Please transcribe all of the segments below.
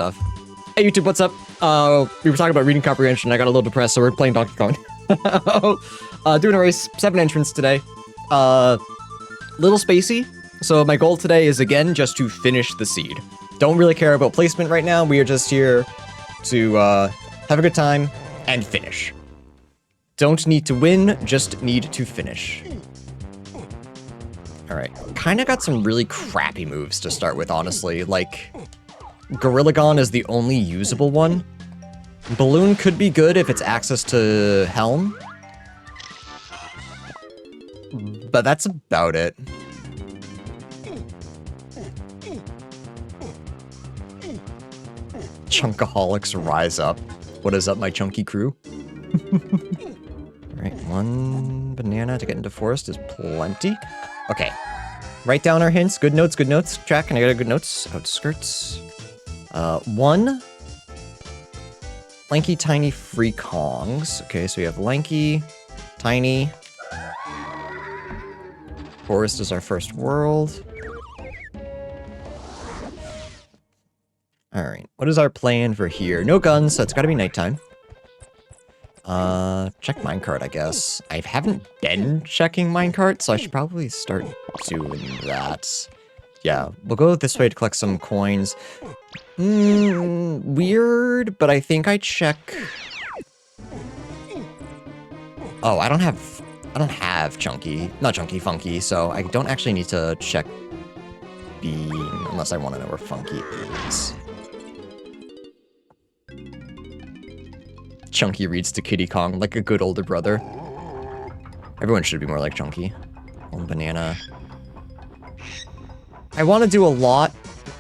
stuff. Hey YouTube, what's up? We were talking about reading comprehension. I got a little depressed, so we're playing Donkey Kong. Doing a race, 7 entrants today. Little spacey. So my goal today is again just to finish the seed. Don't really care about placement right now. We are just here to have a good time and finish. Don't need to win, just need to finish. Alright, kinda got some really crappy moves to start with, honestly. Like, Gorillagon is the only usable one. Balloon could be good if it's access to Helm. But that's about it. Chunkaholics rise up. What is up, my chunky crew? Alright, 1 banana to get into forest is plenty. Okay. Write down our hints. Good notes, good notes. Chat, can I get a good notes? Outskirts. 1. Lanky, tiny, free Kongs. Okay, so we have lanky, tiny. Forest is our first world. Alright, what is our plan for here? No guns, so it's gotta be nighttime. Check minecart, I guess. I haven't been checking minecart, so I should probably start doing that. Yeah, we'll go this way to collect some coins. Weird, but I think I check... Oh, I don't have Chunky. Not Chunky, Funky, so I don't actually need to check Bean, unless I want to know where Funky is. Chunky reads to Kitty Kong like a good older brother. Everyone should be more like Chunky. 1 banana. I want to do a lot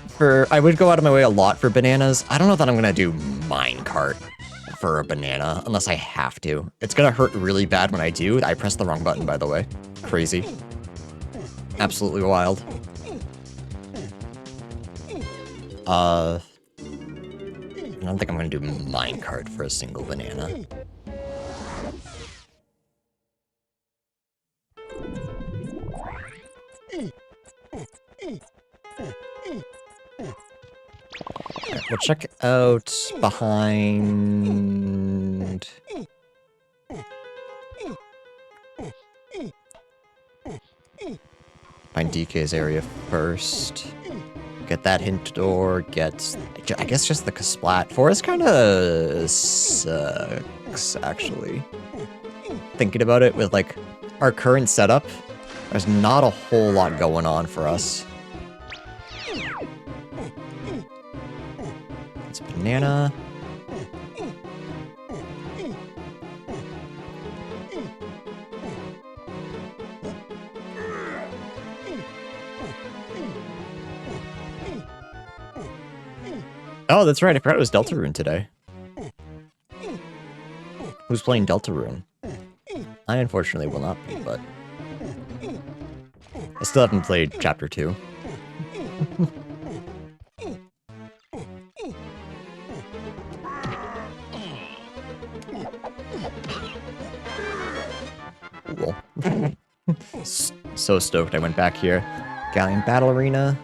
for... I would go out of my way a lot for bananas. I don't know that I'm going to do minecart for a banana, unless I have to. It's going to hurt really bad when I do. I pressed the wrong button, by the way. Crazy. Absolutely wild. I don't think I'm going to do minecart for a single banana. Right, we'll check out behind... Behind DK's area first. Get that hint door, get... I guess just the Kasplat. Forest kinda sucks, actually. Thinking about it with, like, our current setup, there's not a whole lot going on for us. It's a banana. Oh, that's right. I forgot it was Deltarune today. Who's playing Deltarune? I unfortunately will not be, but... I still haven't played Chapter 2. Cool. So stoked I went back here. Galleon Battle Arena.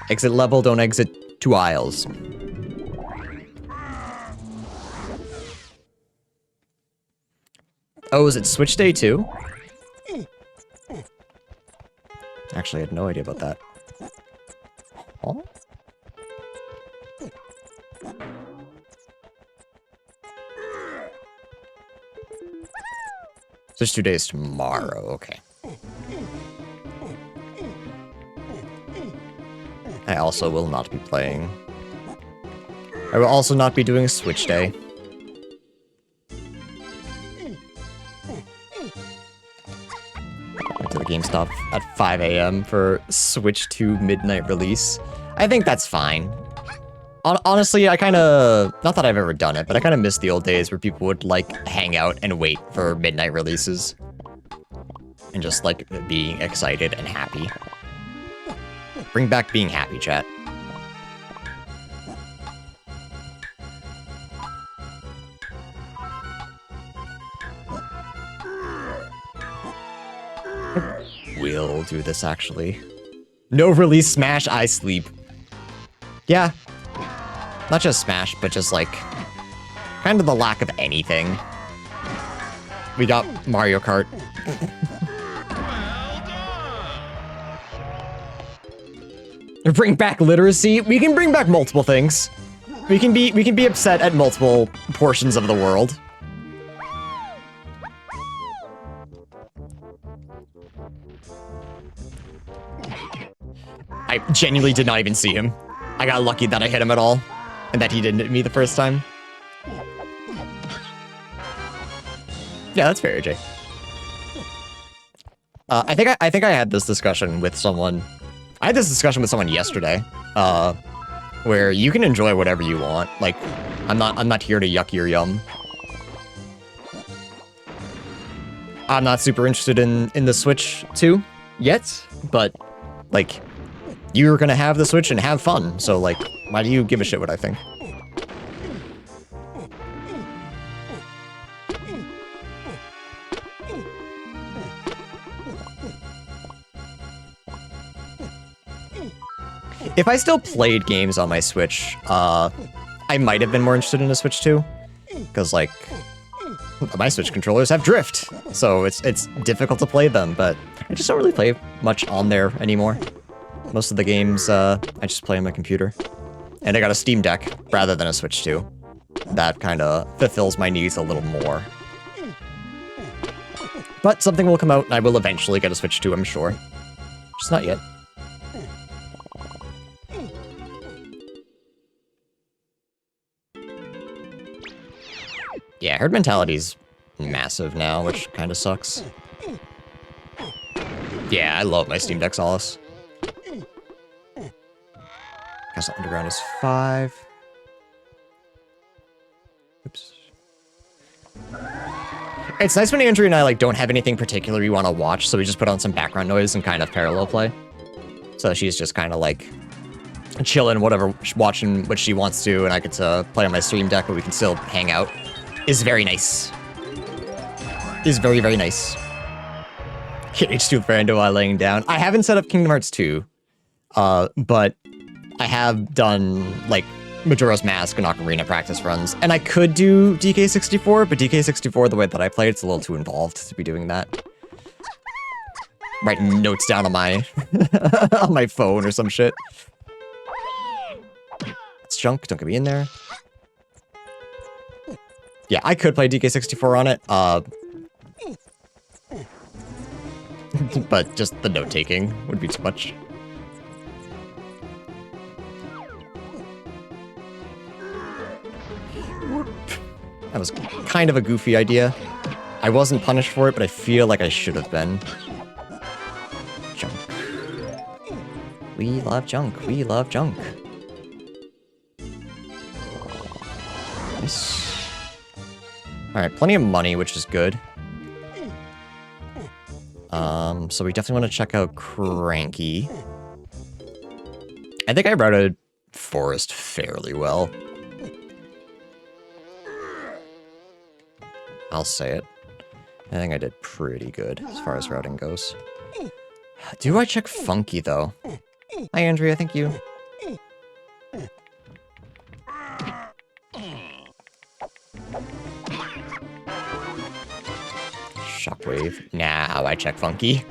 Exit level, don't exit 2 aisles. Oh, is it Switch Day too? Actually, I had no idea about that. Huh? Switch 2 days tomorrow, okay. I also will not be playing. I will also not be doing Switch Day. Went to the GameStop at 5 AM for Switch 2 midnight release. I think that's fine. Honestly, I kinda... Not that I've ever done it, but I kinda miss the old days where people would, like, hang out and wait for midnight releases. And just, like, being excited and happy. Bring back being happy, chat. We'll do this, actually. No release Smash, I sleep. Yeah. Not just Smash, but just like kind of the lack of anything. We got Mario Kart. Bring back literacy. We can bring back multiple things. We can be upset at multiple portions of the world. I genuinely did not even see him. I got lucky that I hit him at all, and that he didn't hit me the first time. Yeah, that's fair, AJ. I think I had this discussion with someone. I had this discussion with someone yesterday, where you can enjoy whatever you want. Like, I'm not here to yuck your yum. I'm not super interested in the Switch 2 yet, but like, you're gonna have the Switch and have fun. So like, why do you give a shit what I think? If I still played games on my Switch, I might have been more interested in a Switch 2. Because, like, my Switch controllers have drift, so it's difficult to play them, but I just don't really play much on there anymore. Most of the games, I just play on my computer. And I got a Steam Deck rather than a Switch 2. That kind of fulfills my needs a little more. But something will come out, and I will eventually get a Switch 2, I'm sure. Just not yet. Yeah, herd mentality's massive now, which kind of sucks. Yeah, I love my Steam Deck Solace. Castle Underground is 5. Oops. It's nice when Andrew and I like don't have anything particular we want to watch, so we just put on some background noise and kind of parallel play. So she's just kind of like chilling, whatever, watching what she wants to, and I get to play on my Stream Deck, but we can still hang out. Is very nice. Is very, very nice. Hit H2 with Brando while laying down. I haven't set up Kingdom Hearts 2, but I have done, like, Majora's Mask and Ocarina practice runs, and I could do DK64, but DK64, the way that I play, it's a little too involved to be doing that. Writing notes down on my on my phone or some shit. It's junk, don't get me in there. Yeah, I could play DK64 on it, but just the note-taking would be too much. That was kind of a goofy idea. I wasn't punished for it, but I feel like I should have been. Junk. We love junk. We love junk. Nice. Alright, plenty of money, which is good. So we definitely want to check out Cranky. I think I routed Forest fairly well. I'll say it. I think I did pretty good as far as routing goes. Do I check Funky, though? Hi, Andrea, thank you. Shockwave. Nah, I check Funky.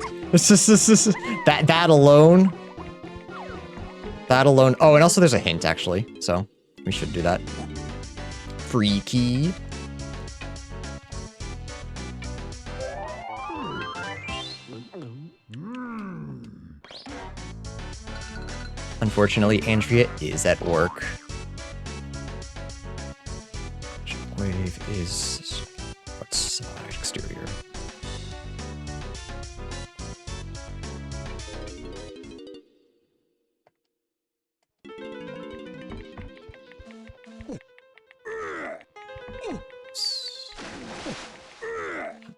That alone. That alone. Oh, and also there's a hint, actually. So, we should do that. Freaky. Unfortunately, Andrea is at work. Shockwave is... what side? Exterior.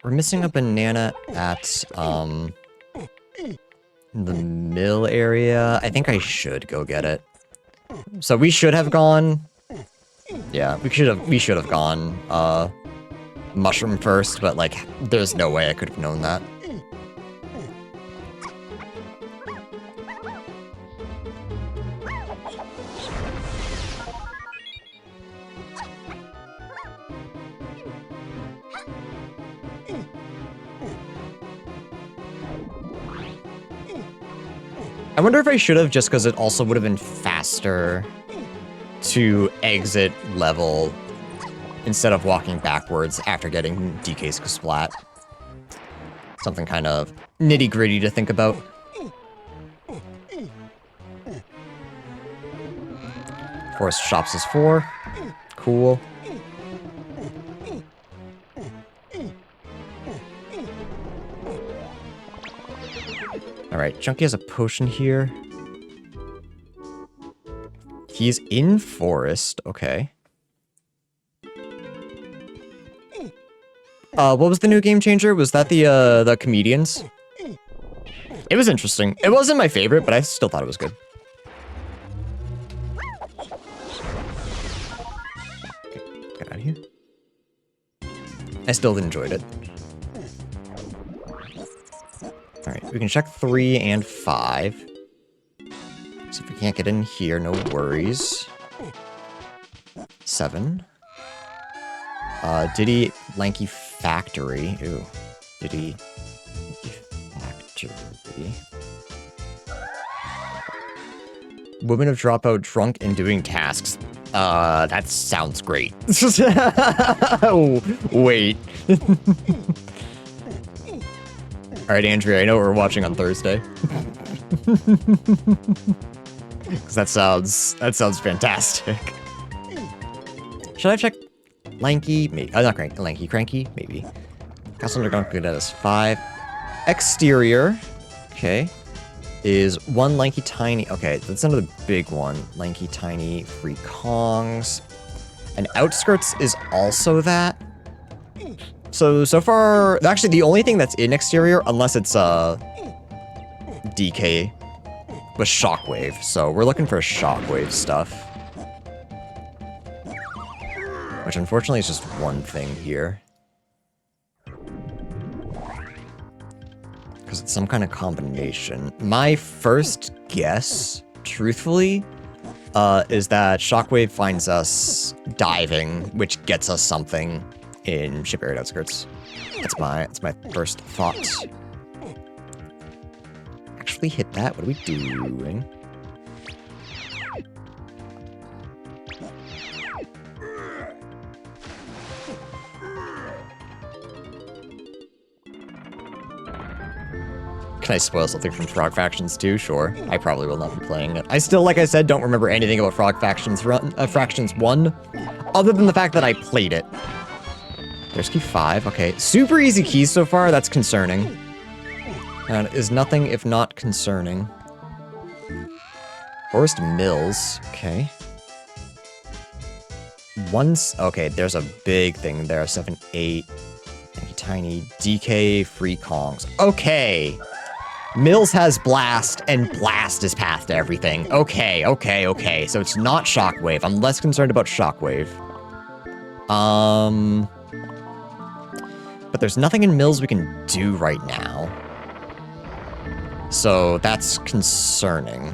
We're missing a banana at, the mill area. I think I should go get it. So we should have gone... yeah, we should have gone, mushroom first, but, like, there's no way I could have known that. I wonder if I should have, just because it also would have been faster to exit level instead of walking backwards after getting DK's splat. Something kind of nitty-gritty to think about. Forest Shops is 4. Cool. Alright, Chunky has a potion here. He's in Forest, okay. What was the new game changer? Was that the comedians? It was interesting. It wasn't my favorite, but I still thought it was good. Okay, get out of here. I still enjoyed it. Alright, we can check 3 and 5. So if we can't get in here, no worries. 7. Diddy Lanky Factory. Ooh. Diddy Lanky Factory. Women of Dropout drunk and doing tasks. That sounds great. Oh, wait. Alright, Andrea, I know what we're watching on Thursday. Because that sounds fantastic. Should I check Lanky? Maybe. Not Cranky. Lanky. Cranky? Maybe. Castle Underground good at us 5. Exterior. Okay. Is 1 Lanky Tiny. Okay, that's another big one. Lanky Tiny. Free Kongs. And Outskirts is also that. So far, actually the only thing that's in Exterior, unless it's DK, was Shockwave. So we're looking for Shockwave stuff. Which unfortunately is just one thing here. Because it's some kind of combination. My first guess, truthfully, is that Shockwave finds us diving, which gets us something in Shipyard Outskirts. That's my first thought. Actually hit that. What are we doing? Can I spoil something from Frog Factions 2? Sure. I probably will not be playing it. I still, like I said, don't remember anything about Frog Factions Fractions 1, other than the fact that I played it. There's key 5. Okay. Super easy keys so far. That's concerning. And is nothing if not concerning. Forest Mills. Okay. Okay, there's a big thing there. 7, 8. Tiny. DK free Kongs. Okay. Mills has Blast, and Blast is path to everything. Okay. So it's not Shockwave. I'm less concerned about Shockwave. But there's nothing in Mills we can do right now. So that's concerning.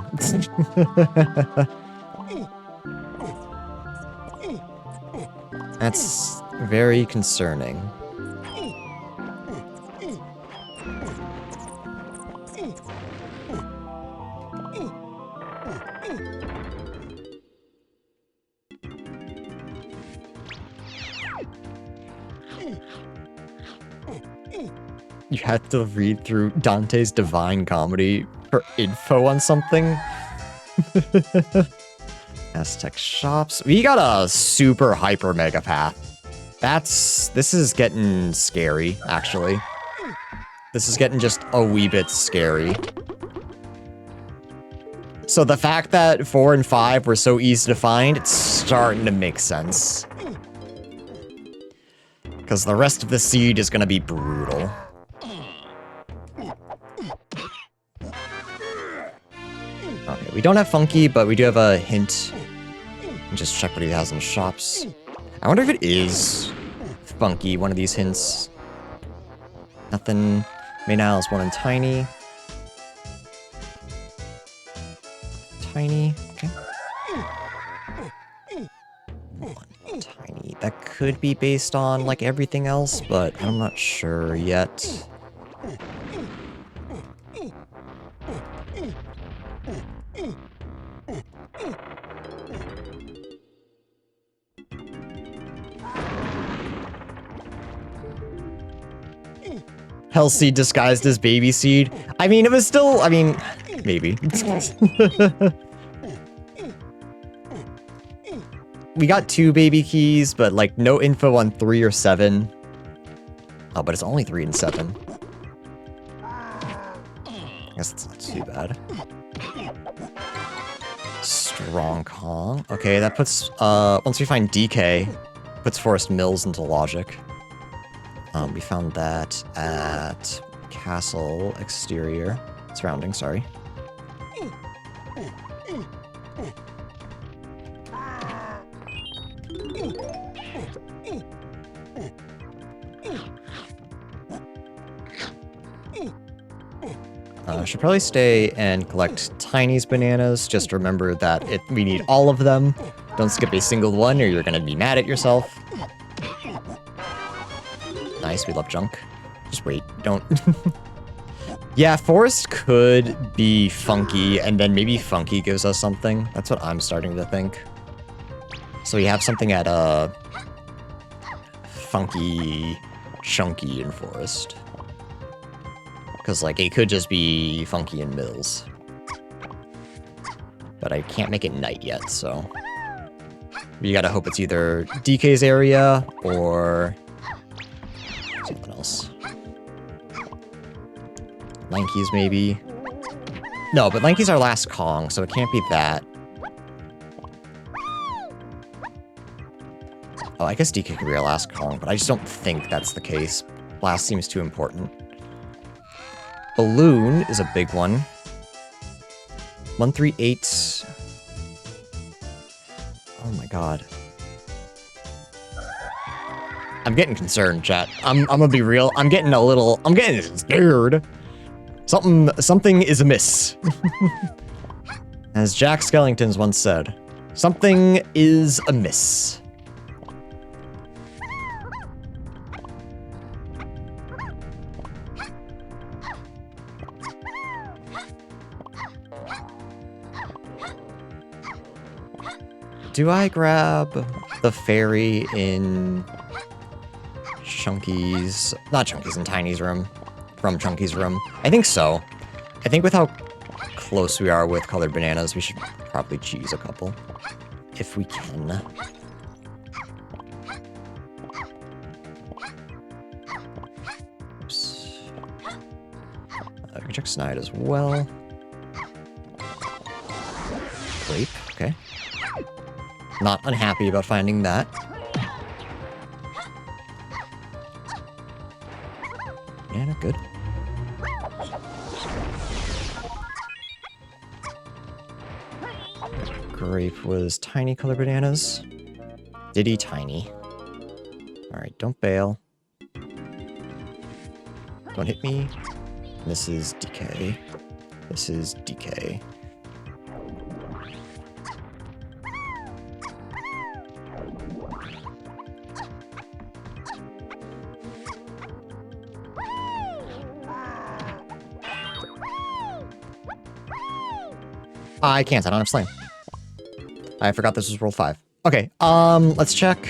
That's very concerning. You had to read through Dante's Divine Comedy for info on something? Aztec Shops. We got a super hyper mega path. This is getting scary, actually. This is getting just a wee bit scary. So the fact that 4 and 5 were so easy to find, it's starting to make sense. Because the rest of the seed is going to be brutal. Okay, we don't have Funky, but we do have a hint. Just check what he has in shops. I wonder if it is Funky, one of these hints. Nothing. Main aisle is 1 and Tiny. Tiny, okay. 1 Tiny. That could be based on, like, everything else, but I'm not sure yet. Hell Seed disguised as Baby Seed. I mean, it was still, I mean, maybe. We got 2 baby keys, but like no info on 3 or 7. Oh, but it's only 3 and 7. I guess it's not too bad. Strong Kong. Okay, that puts, once we find DK, puts Forest Mills into logic. We found that at Castle Exterior. Surrounding, sorry. Should probably stay and collect Tiny's bananas. Just remember that we need all of them. Don't skip a single one or you're gonna be mad at yourself. Nice, we love junk. Just wait, don't. Yeah, Forest could be funky, and then maybe funky gives us something. That's what I'm starting to think. So we have something at funky, chunky in Forest. Because, like, it could just be funky in Mills. But I can't make it night yet, so... You gotta hope it's either DK's area, or... something else. Lanky's, maybe? No, but Lanky's our last Kong, so it can't be that. Oh, I guess DK could be our last Kong, but I just don't think that's the case. Last seems too important. Balloon is a big one. 138. Oh my god. I'm getting concerned, chat. I'm gonna be real. I'm getting scared. Something is amiss. As Jack Skellington's once said, something is amiss. Do I grab the fairy in Chunky's... Not Chunky's, in Tiny's room. From Chunky's room. I think so. I think with how close we are with colored bananas, we should probably cheese a couple. If we can. Oops. We can check Snide as well. Grape, okay. Not unhappy about finding that. Banana, good. Grape was tiny color bananas. Diddy tiny. Alright, don't bail. Don't hit me. This is DK. This is DK. I can't, I don't have Slam. I forgot this was roll 5. Okay, let's check.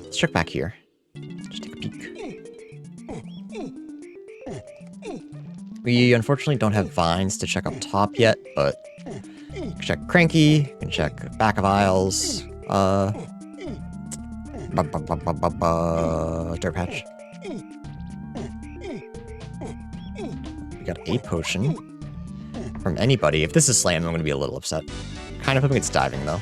Let's check back here. Just take a peek. We unfortunately don't have vines to check up top yet, but we can check Cranky, we can check back of aisles, Dirt Patch. We got a potion. From anybody. If this is Slam, I'm going to be a little upset. Kind of hoping it's diving, though.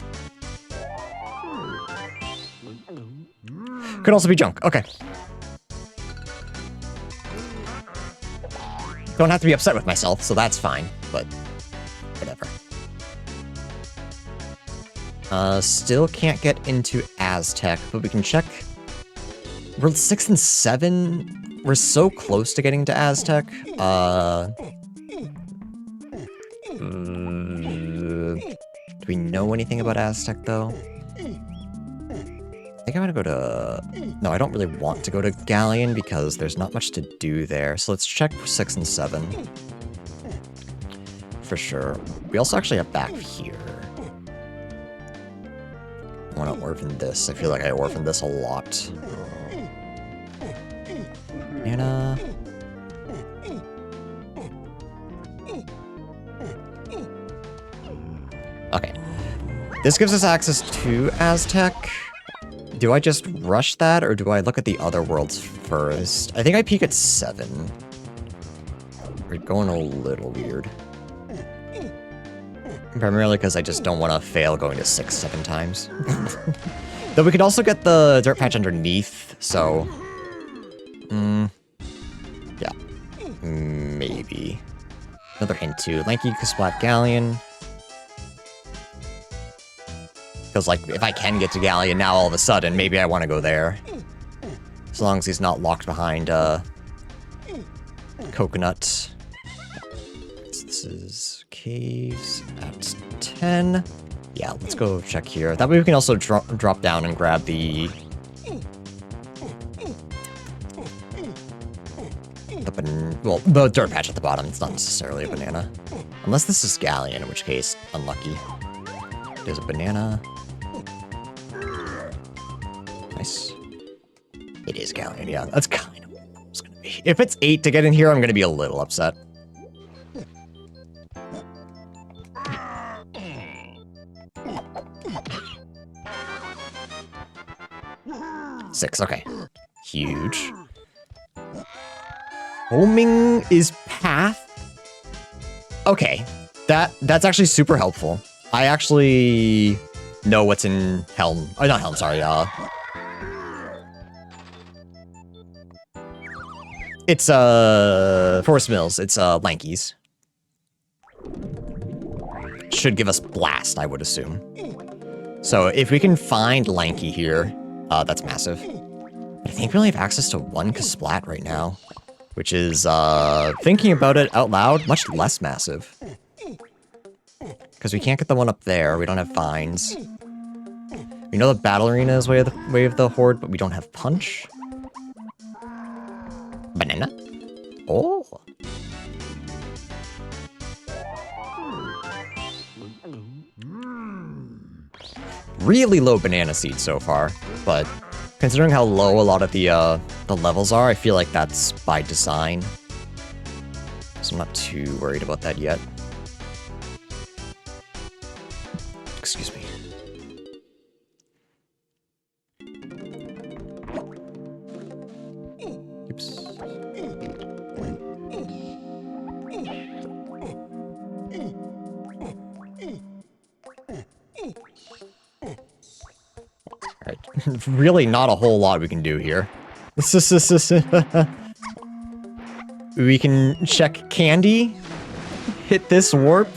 Could also be junk. Okay. Don't have to be upset with myself, so that's fine. But, whatever. Still can't get into Aztec, but we can check. We're 6 and 7. We're so close to getting to Aztec. Do we know anything about Aztec, though? I think I'm gonna go to... No, I don't really want to go to Galleon because there's not much to do there. So let's check 6 and 7. for sure. We also actually have back here. I want to orphan this. I feel like I orphaned this a lot. Banana. Okay. This gives us access to Aztec. Do I just rush that, or do I look at the other worlds first? I think I peek at 7. We're going a little weird. Primarily because I just don't want to fail going to 6, 7 times. Though we could also get the dirt patch underneath, so... yeah. Maybe. Another hint too. Lanky Kasplat Galleon. Because, like, if I can get to Galleon now all of a sudden, maybe I want to go there. As long as he's not locked behind, Coconut. So this is caves at 10. Yeah, let's go check here. That way we can also drop down and grab the... well, the dirt patch at the bottom. It's not necessarily a banana. Unless this is Galleon, in which case, unlucky. There's a banana. Nice. It is Galleon, yeah. That's kind of what it's gonna be. If it's 8 to get in here, I'm gonna be a little upset. Six, okay. Huge. Homing is path? Okay. That's actually super helpful. I actually know what's in Helm. Oh, not Helm, sorry. It's, Forest Mills. It's, Lankies. Should give us Blast, I would assume. So, if we can find Lanky here, that's massive. But I think we only have access to 1 Kasplat right now. Which is, thinking about it out loud, much less massive. Because we can't get the one up there, we don't have vines. We know the Battle Arena is way of the Horde, but we don't have Punch. Banana? Oh! Really low banana seed so far, but considering how low a lot of the levels are, I feel like that's by design. So I'm not too worried about that yet. Excuse me. Oops. Alright, really not a whole lot we can do here. We can check Candy, hit this warp,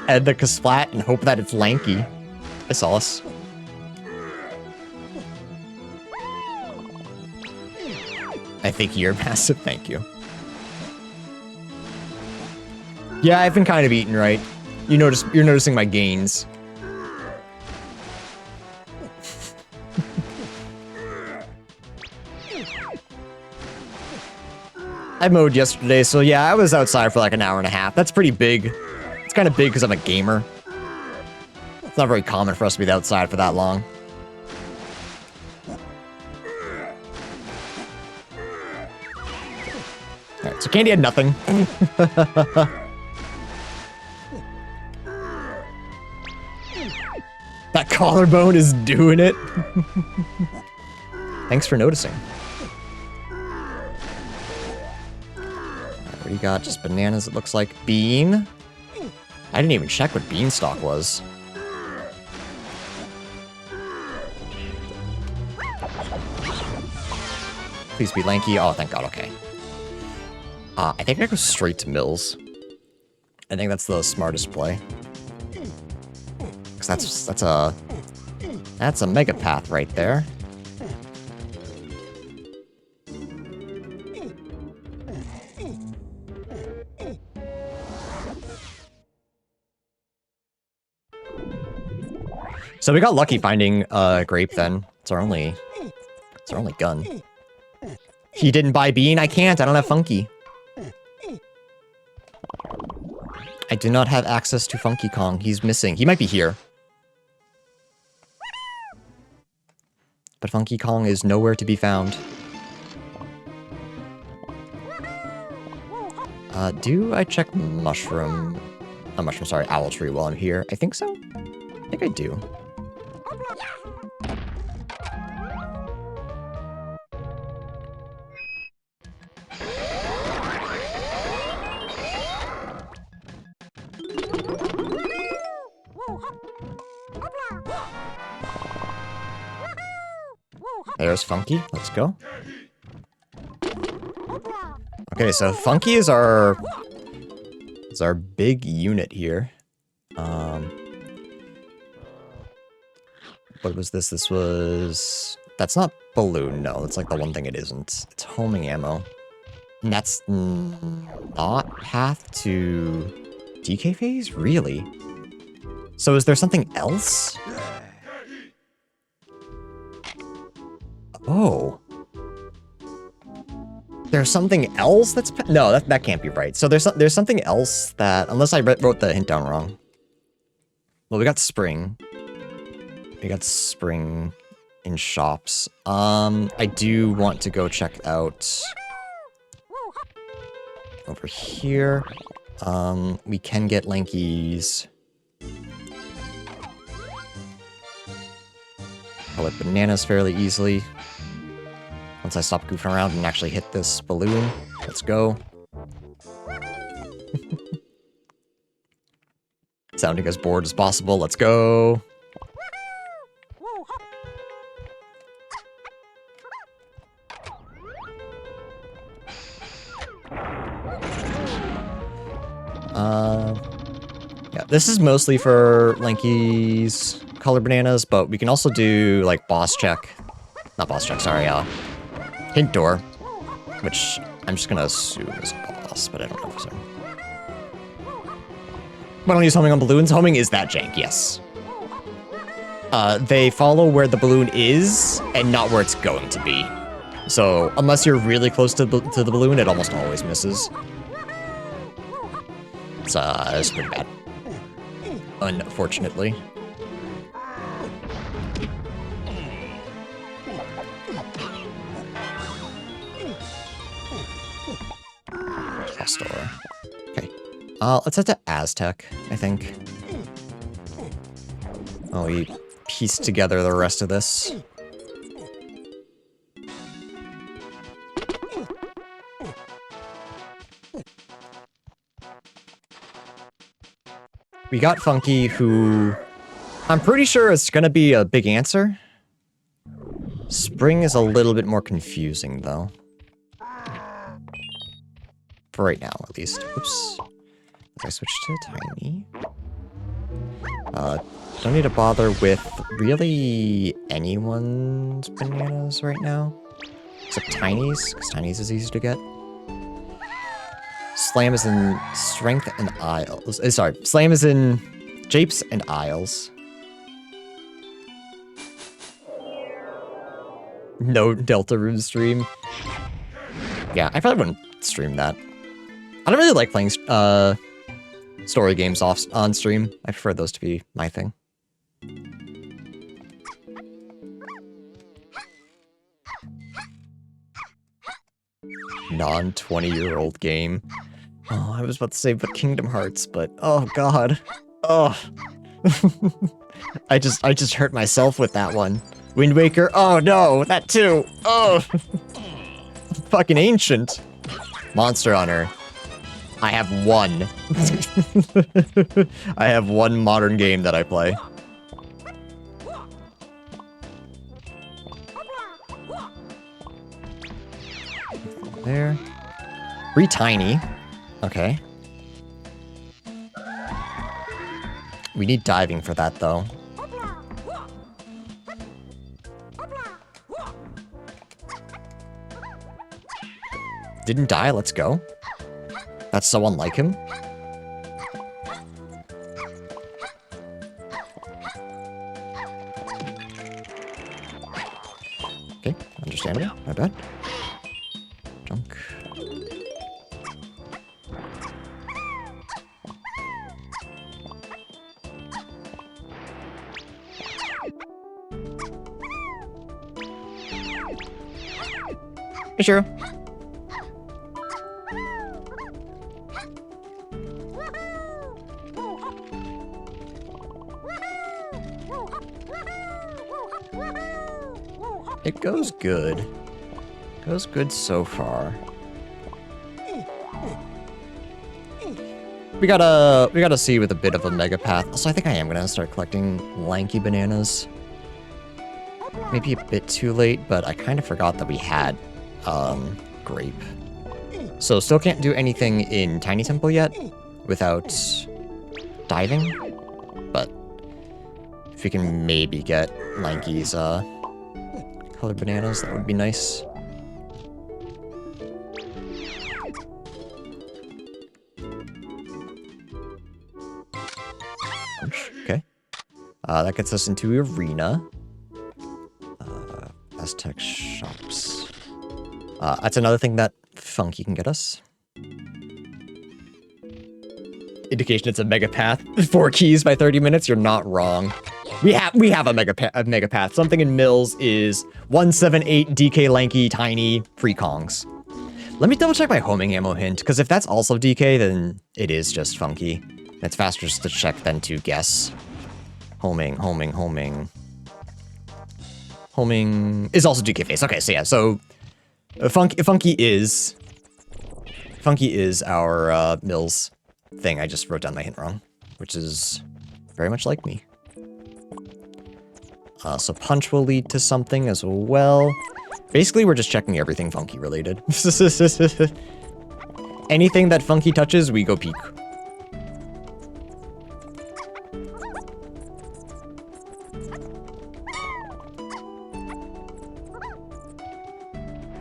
add the Kasplat, and hope that it's Lanky. I saw us. I think you're massive, thank you. Yeah, I've been kind of eating right. You're noticing my gains. I mowed yesterday, so yeah, I was outside for like an hour and a half. That's pretty big. It's kind of big because I'm a gamer. It's not very common for us to be outside for that long. Alright, so Candy had nothing. That collarbone is doing it. Thanks for noticing. What do you got? Just bananas, it looks like. Bean? I didn't even check what beanstalk was. Please be lanky. Oh, thank God, okay. I think I go straight to Mills. I think that's the smartest play. Because that's a mega path right there. So we got lucky finding grape then. It's our only gun. He didn't buy bean? I can't, I don't have funky. do not have access to Funky Kong. He's missing. He might be here. But Funky Kong is nowhere to be found. Do I check Mushroom? Not Mushroom, sorry, Owl Tree while I'm here. I think so? I think I do. There's Funky. Let's go. Okay, so Funky is our big unit here. What was this? This was... That's not Balloon, no. That's like the one thing it isn't. It's homing ammo. And that's not path to DK phase? Really? So is there something else? Oh. There's something else that's... No, that can't be right. So there's something else that... Unless I wrote the hint down wrong. Well, we got Spring. We got Spring in shops. I do want to go check out... Over here. We can get Lanky's... Collect bananas fairly easily. Once I stop goofing around and actually hit this balloon. Let's go. Sounding as bored as possible. Let's go. Yeah, this is mostly for Lanky's color bananas, but we can also do, like, boss check. Not boss check, sorry, hint door, which I'm just gonna assume is a boss, but I don't know for certain. Why don't use homing on balloons? Homing is that jank, yes. They follow where the balloon is, and not where it's going to be. So, unless you're really close to the balloon, it almost always misses. It's pretty bad. Unfortunately. Store. Okay. Let's head to Aztec, I think. Oh, we piece together the rest of this. We got Funky, who I'm pretty sure is gonna be a big answer. Spring is a little bit more confusing, though. For right now, at least. Oops. I switched to Tiny. Don't need to bother with really anyone's bananas right now. Except Tiny's, because Tiny's is easy to get. Slam is in Strength and Isles. Sorry, Slam is in Japes and Isles. No Delta Room stream. Yeah, I probably wouldn't stream that. I don't really like playing story games on stream. I prefer those to be my thing. Non-20-year-old game. Oh, I was about to say, but Kingdom Hearts, but oh god. Oh. I just hurt myself with that one. Wind Waker, oh no, that too. Oh. Fucking ancient. Monster Hunter. I have one. I have one modern game that I play. There. Free Tiny. Okay. We need diving for that, though. Didn't die, let's go. That's so unlike him. Okay, understandable. My bad. Junk. Sure. It goes good. Goes good so far. We gotta see with a bit of a mega path. Also, I think I am gonna start collecting lanky bananas. Maybe a bit too late, but I kind of forgot that we had grape. So still can't do anything in Tiny Temple yet without diving. But if we can maybe get Lanky's colored bananas, that would be nice. Okay. That gets us into Arena. Aztec Shops. That's another thing that Funky can get us. Indication it's a mega path. 4 keys by 30 minutes. You're not wrong. We have a mega path. Something in Mills is 178 DK Lanky Tiny free Kongs. Let me double check my homing ammo hint, because if that's also DK, then it is just Funky. It's faster just to check than to guess. Homing. Homing is also DK face. Okay, so yeah, so Funky is our Mills thing. I just wrote down my hint wrong, which is very much like me. So Punch will lead to something as well. Basically, we're just checking everything Funky related. Anything that Funky touches, we go peek.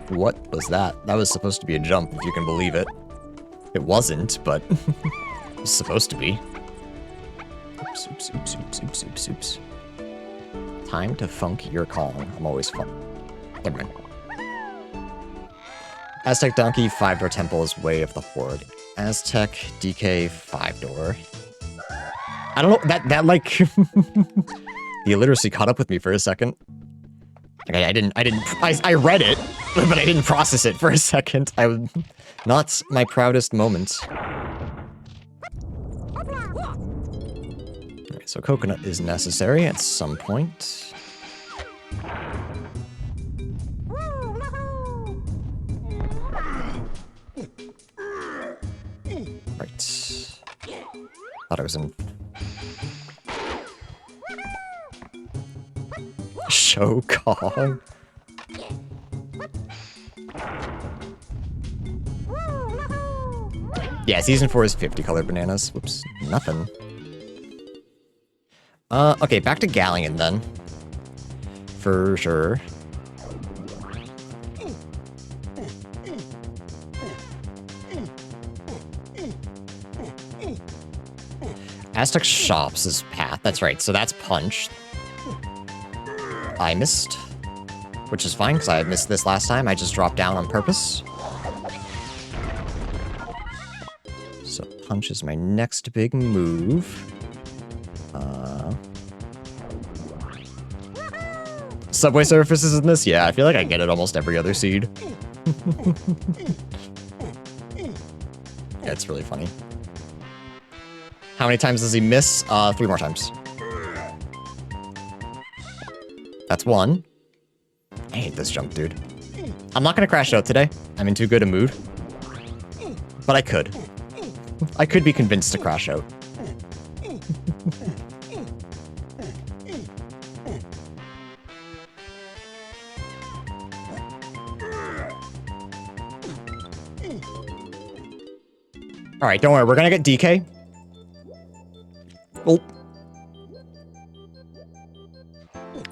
What was that? That was supposed to be a jump, if you can believe it. It wasn't, but it was supposed to be. Oops. Time to funk your Kong. I'm always fun. Never mind. Aztec Donkey, 5-door temple is way of the horde. Aztec DK 5-door. I don't know, that like the illiteracy caught up with me for a second. Okay, I read it, but I didn't process it for a second. Not my proudest moment. Alright, so coconut is necessary at some point. Right. Thought I was in... Show Kong. Yeah, season 4 is 50 colored bananas. Whoops, nothing. Okay, back to Galleon then. For sure. Aztec Shops is path. That's right, so that's Punch. I missed, which is fine, because I missed this last time. I just dropped down on purpose. So Punch is my next big move. Subway surfaces in this? Yeah, I feel like I get it almost every other seed. Yeah, it's really funny. How many times does he miss? 3 more times. That's 1. I hate this jump, dude. I'm not gonna crash out today. I'm in too good a mood. But I could. I could be convinced to crash out. Alright, don't worry. We're gonna get DK. Oh.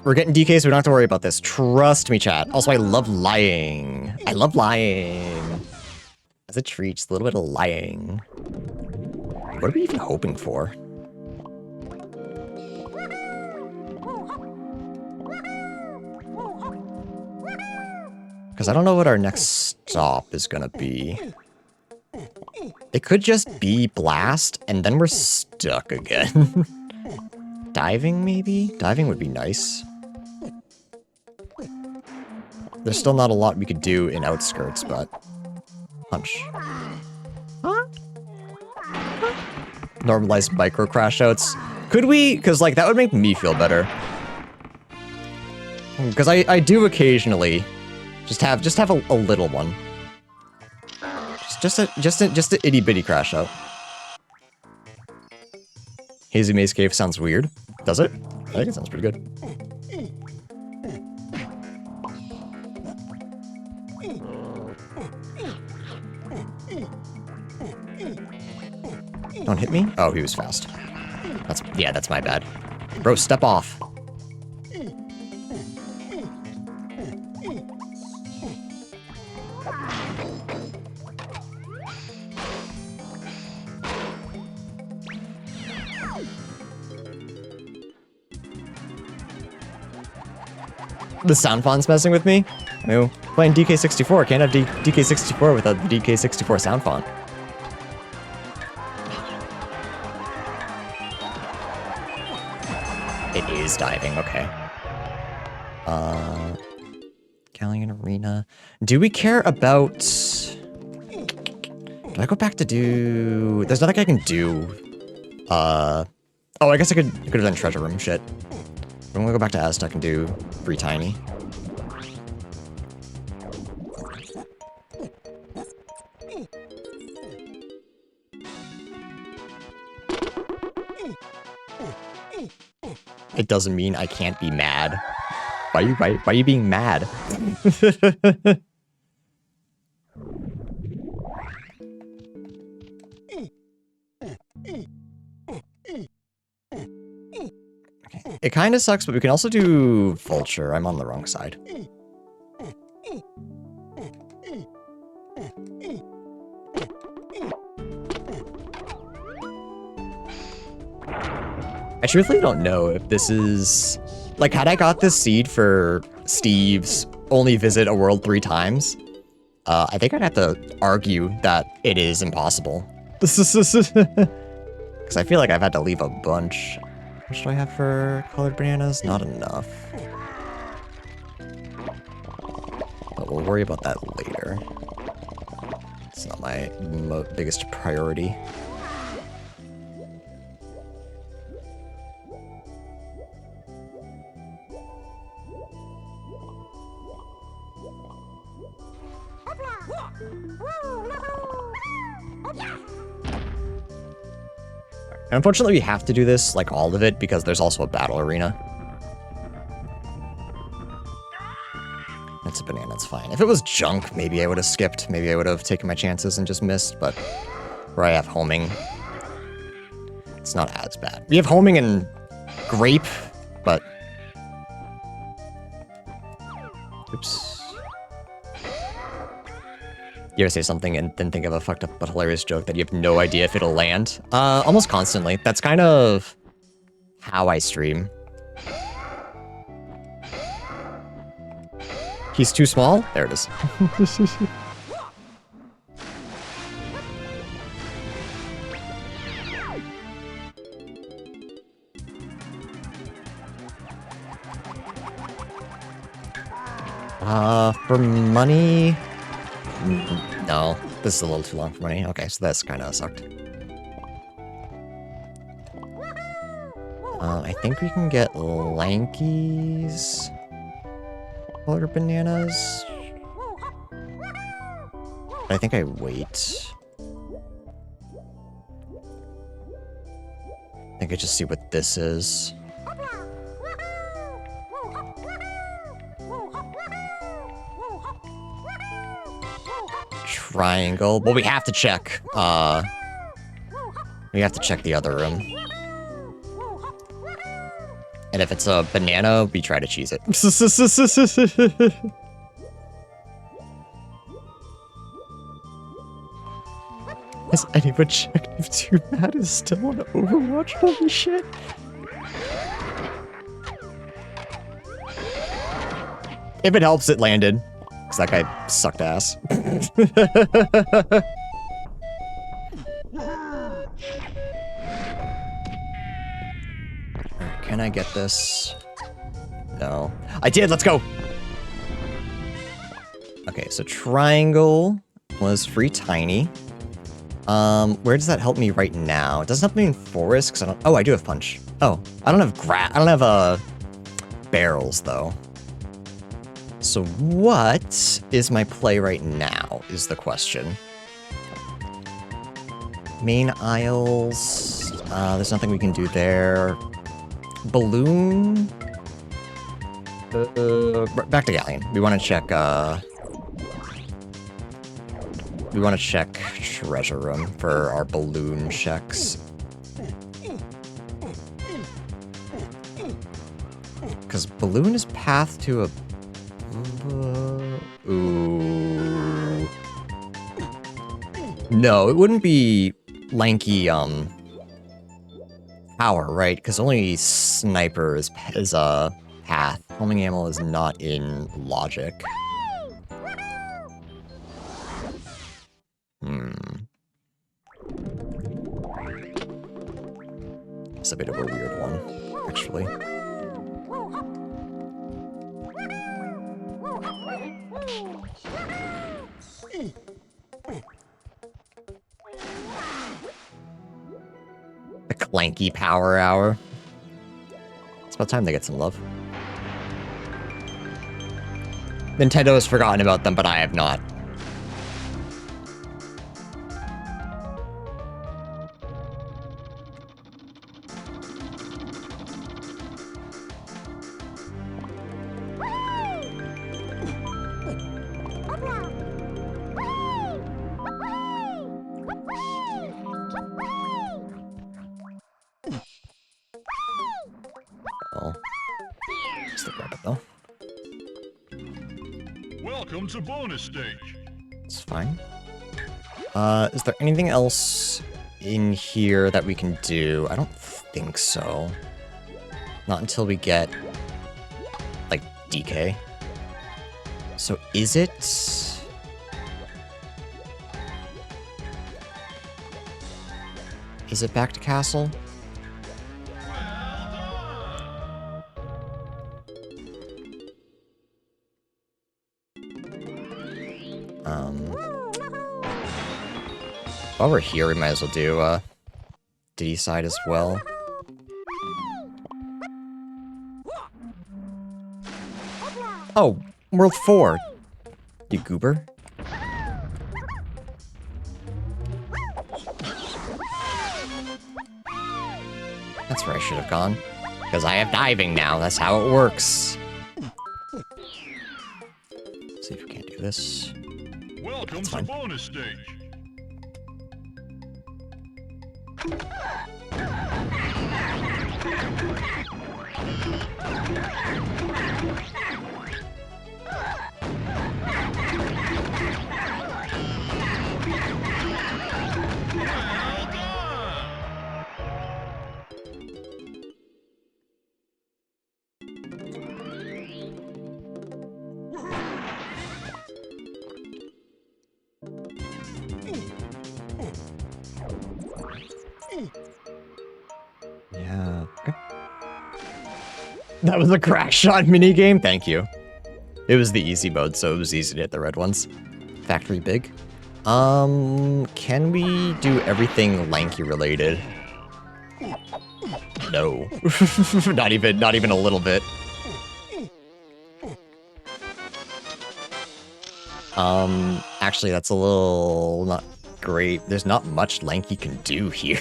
We're getting DK, so we don't have to worry about this. Trust me, chat. Also, I love lying. I love lying. As a treat, just a little bit of lying. What are we even hoping for? Because I don't know what our next stop is gonna be. It could just be Blast, and then we're stuck again. Diving, maybe? Diving would be nice. There's still not a lot we could do in outskirts, but... Punch. Huh? Normalized micro crash outs. Could we? Because, like, that would make me feel better. Because I do occasionally just have a little one. Just a itty bitty crash out. Hazy Maze Cave sounds weird. Does it? I think it sounds pretty good. Don't hit me? Oh, he was fast. That's my bad. Bro, step off. The sound font's messing with me? I mean, playing DK64, can't have DK64 without the DK64 sound font. It is diving, okay. Galleon Arena. Do we care about... Do I go back to do... There's nothing I can do. Oh, I guess I could have done treasure room shit. I'm gonna go back to Aztec and do Free Tiny. It doesn't mean I can't be mad. Why are you being mad? It kind of sucks, but we can also do Vulture. I'm on the wrong side. I truthfully don't know if this is... Like, had I got this seed for Steve's only visit a world 3 times, I think I'd have to argue that it is impossible. Because I feel like I've had to leave a bunch. What should I have for colored bananas? Not enough. But we'll worry about that later. It's not my biggest priority. Unfortunately, we have to do this, like all of it, because there's also a battle arena. It's a banana, it's fine. If it was junk, maybe I would have skipped. Maybe I would have taken my chances and just missed, but where I have homing, it's not as bad. We have homing and grape, but... Oops. You ever say something and then think of a fucked up but hilarious joke that you have no idea if it'll land? Almost constantly. That's kind of how I stream. He's too small? There it is. For money... No, this is a little too long for money. Okay, so that's kind of sucked. I think we can get Lanky's colored bananas. I think I wait. I think I just see what this is. Triangle. Well, we have to check. We have to check the other room. And if it's a banana, we try to cheese it. Has anyone checked if Too Mad is still on Overwatch? Holy shit. If it helps, it landed. Because that guy sucked ass. Can I get this? No. I did, let's go! Okay, so triangle was free tiny. Where does that help me right now? It doesn't help me in forest, because I don't... Oh, I do have punch. Oh, I don't have I don't have, barrels, though. So what is my play right now, is the question. Main aisles... there's nothing we can do there. Balloon... back to Galleon. We want to check, we want to check treasure room for our balloon checks. Because balloon is path to a... ooh. No, it wouldn't be lanky, power, right? Because only sniper is path. Homing ammo is not in logic. It's a bit of a weird one, actually. The clanky power hour. It's about time they get some love. Nintendo has forgotten about them, but I have not. Welcome to bonus stage. It's fine. Is there anything else in here that we can do? I don't think so. Not until we get, like, DK. So is it... Is it back to castle? While we're here, we might as well do, D side as well. Oh, World 4! You goober. That's where I should have gone. Because I have diving now, that's how it works. Let's see if we can't do this. Welcome to bonus stage. Yeah. Okay. That was a crack shot minigame? Thank you. It was the easy mode, so it was easy to hit the red ones. Factory big. Can we do everything lanky related? No. not even a little bit. Actually, that's a little not great. There's not much lanky can do here.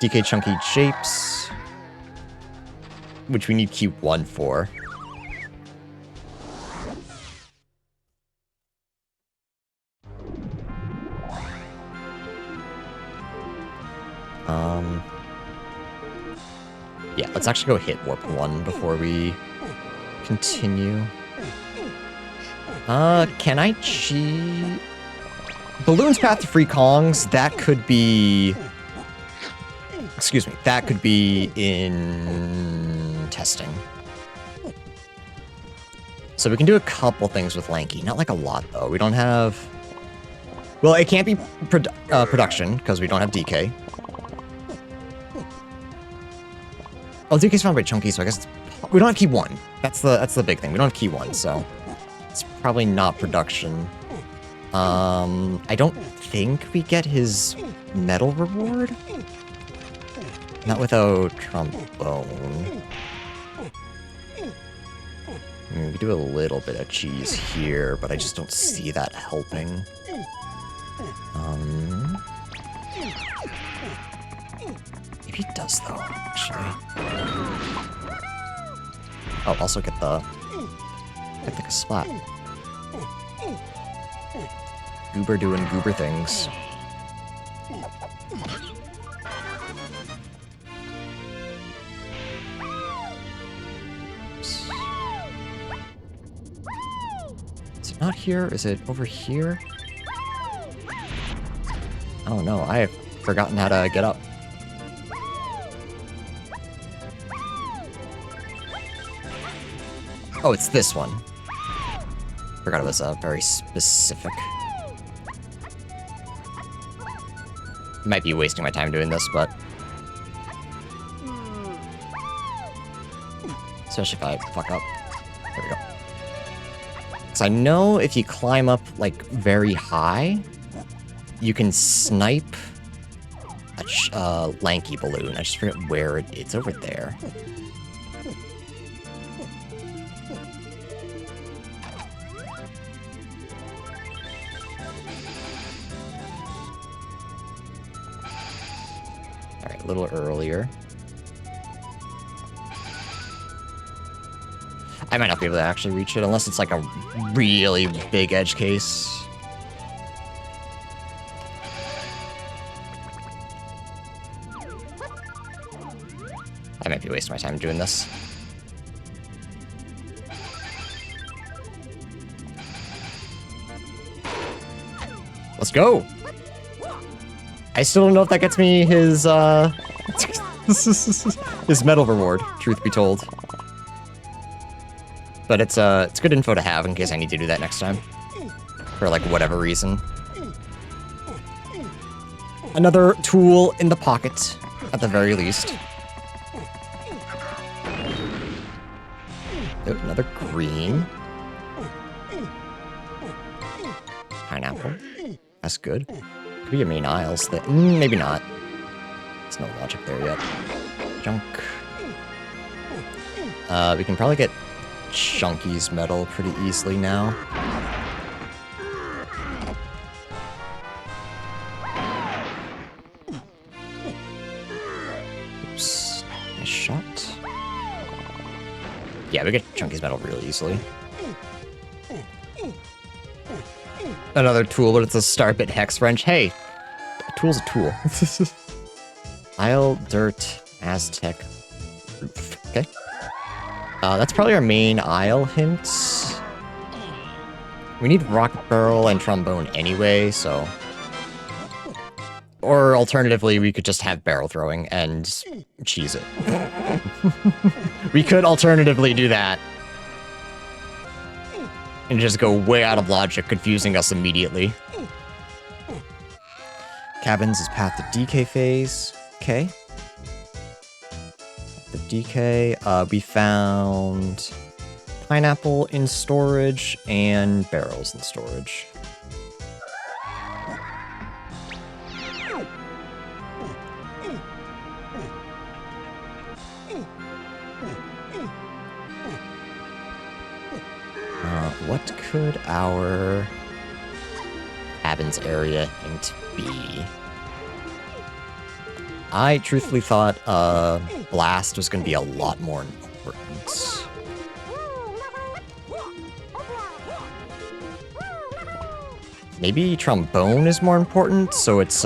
DK chunky shapes, which we need cube 1 for. Yeah, let's actually go hit warp 1 before we continue. Can I cheat? Balloon's path to free Kongs, that could be... Excuse me, that could be in testing. So we can do a couple things with Lanky. Not like a lot, though. We don't have... Well, it can't be production, because we don't have DK. Oh, DK's found by Chunky, so I guess it's... We don't have key 1. That's the big thing. We don't have key 1, so... probably not production. I don't think we get his medal reward? Not without trombone. I mean, we do a little bit of cheese here, but I just don't see that helping. Maybe it does, though, actually. Oh, also get the splat. Goober doing goober things. Is it not here? Is it over here? Oh no, I have forgotten how to get up. Oh, it's this one. Forgot it was very specific. Might be wasting my time doing this, but... especially if I fuck up. There we go. Because I know if you climb up, like, very high, you can snipe a lanky balloon. I just forget where it's over there. Alright, a little earlier. I might not be able to actually reach it unless it's like a really big edge case. I might be wasting my time doing this. Let's go! I still don't know if that gets me his, his medal reward, truth be told. But it's good info to have in case I need to do that next time. For, like, whatever reason. Another tool in the pocket, at the very least. Oh, another green. Pineapple. That's good. Could be your main aisles. Maybe not. There's no logic there yet. Junk. We can probably get Chunky's medal pretty easily now. Oops. Nice shot. Yeah, we get Chunky's medal really easily. Another tool, but it's a star bit hex wrench. Hey, a tool's a tool. Isle, dirt, Aztec, roof. Okay. That's probably our main aisle hints. We need rocket barrel and trombone anyway, so... Or alternatively, we could just have barrel throwing and cheese it. We could alternatively do that. And just go way out of logic, confusing us immediately. Cabins is path to DK phase. Okay. The DK, we found pineapple in storage and barrels in storage. What could our cabins area hint be? I truthfully thought Blast was going to be a lot more important. Maybe Trombone is more important, so it's,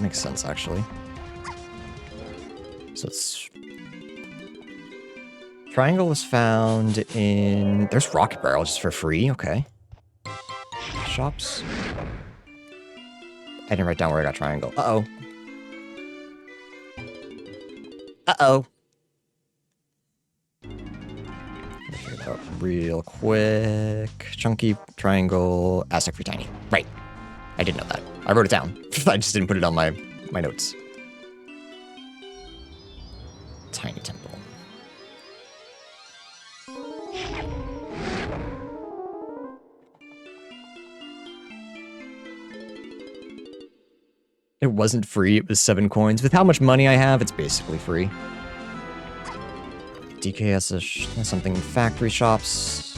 makes sense, actually. So it's... Triangle was found in... There's Rocket Barrel just for free, okay. Shops. I didn't write down where I got Triangle. Uh-oh. Uh-oh. Figure that out real quick. Chunky, Triangle, Aztec, Free Tiny. Right. I did know that. I wrote it down. I just didn't put it on my notes. Tiny Temple. It wasn't free, it was 7 coins. With how much money I have, it's basically free. DK has something in factory shops.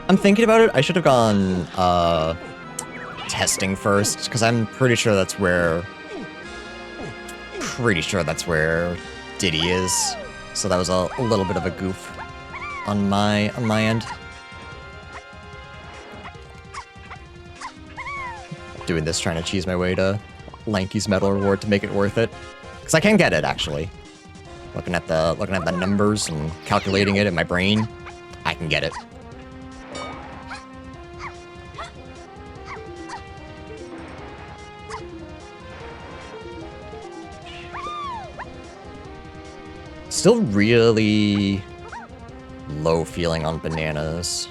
I'm thinking about it. I should have gone, testing first, because I'm pretty sure that's where Diddy is. So that was a little bit of a goof on my end. Doing this, trying to cheese my way to Lanky's medal reward to make it worth it. Because I can get it, actually. Looking at the numbers and calculating it in my brain, I can get it. Still really low feeling on bananas.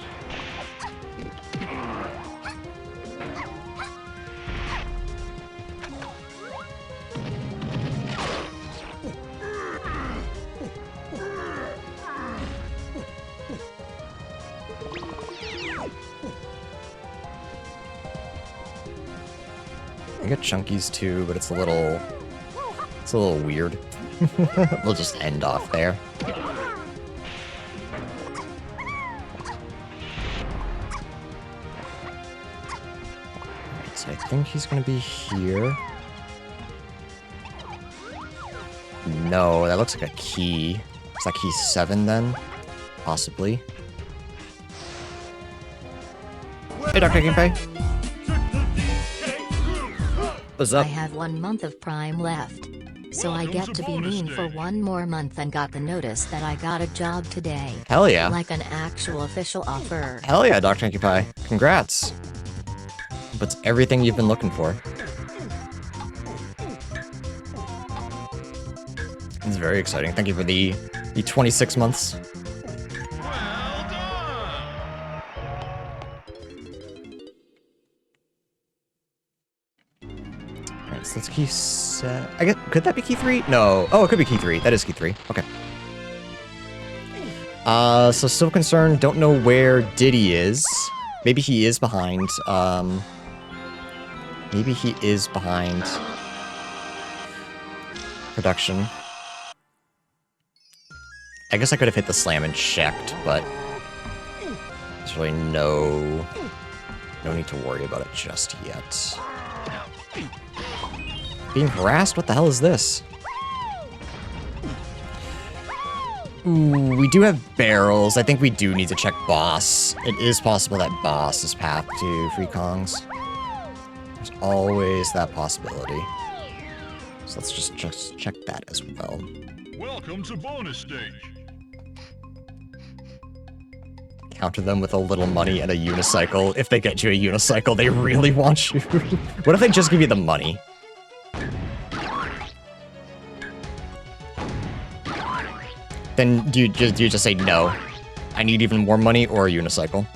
I got chunkies too, but it's a little weird. We'll just end off there. Alright, so I think he's gonna be here. No, that looks like a key. Is that key 7 then? Possibly. Hey, Dr. Ginpei. What's up? I have 1 month of Prime left. So I get to be mean for 1 more month and got the notice that I got a job today. Hell yeah. Like an actual official offer. Hell yeah, Dr. Hanky Pie. Congrats. But everything you've been looking for. It's very exciting. Thank you for the 26 months. Alright, so that's key set. I guess, could that be key 3? No. Oh, it could be key 3. That is key 3. Okay. So still concerned, don't know where Diddy is. Maybe he is behind, maybe he is behind production. I guess I could have hit the slam and checked, but there's really no need to worry about it just yet. Being harassed? What the hell is this? Ooh, we do have barrels. I think we do need to check boss. It is possible that boss is path to free Kongs. There's always that possibility. So let's just check that as well. Welcome to bonus stage. Counter them with a little money and a unicycle. If they get you a unicycle, they really want you. What if they just give you the money? Then do you just say no? I need even more money or a unicycle.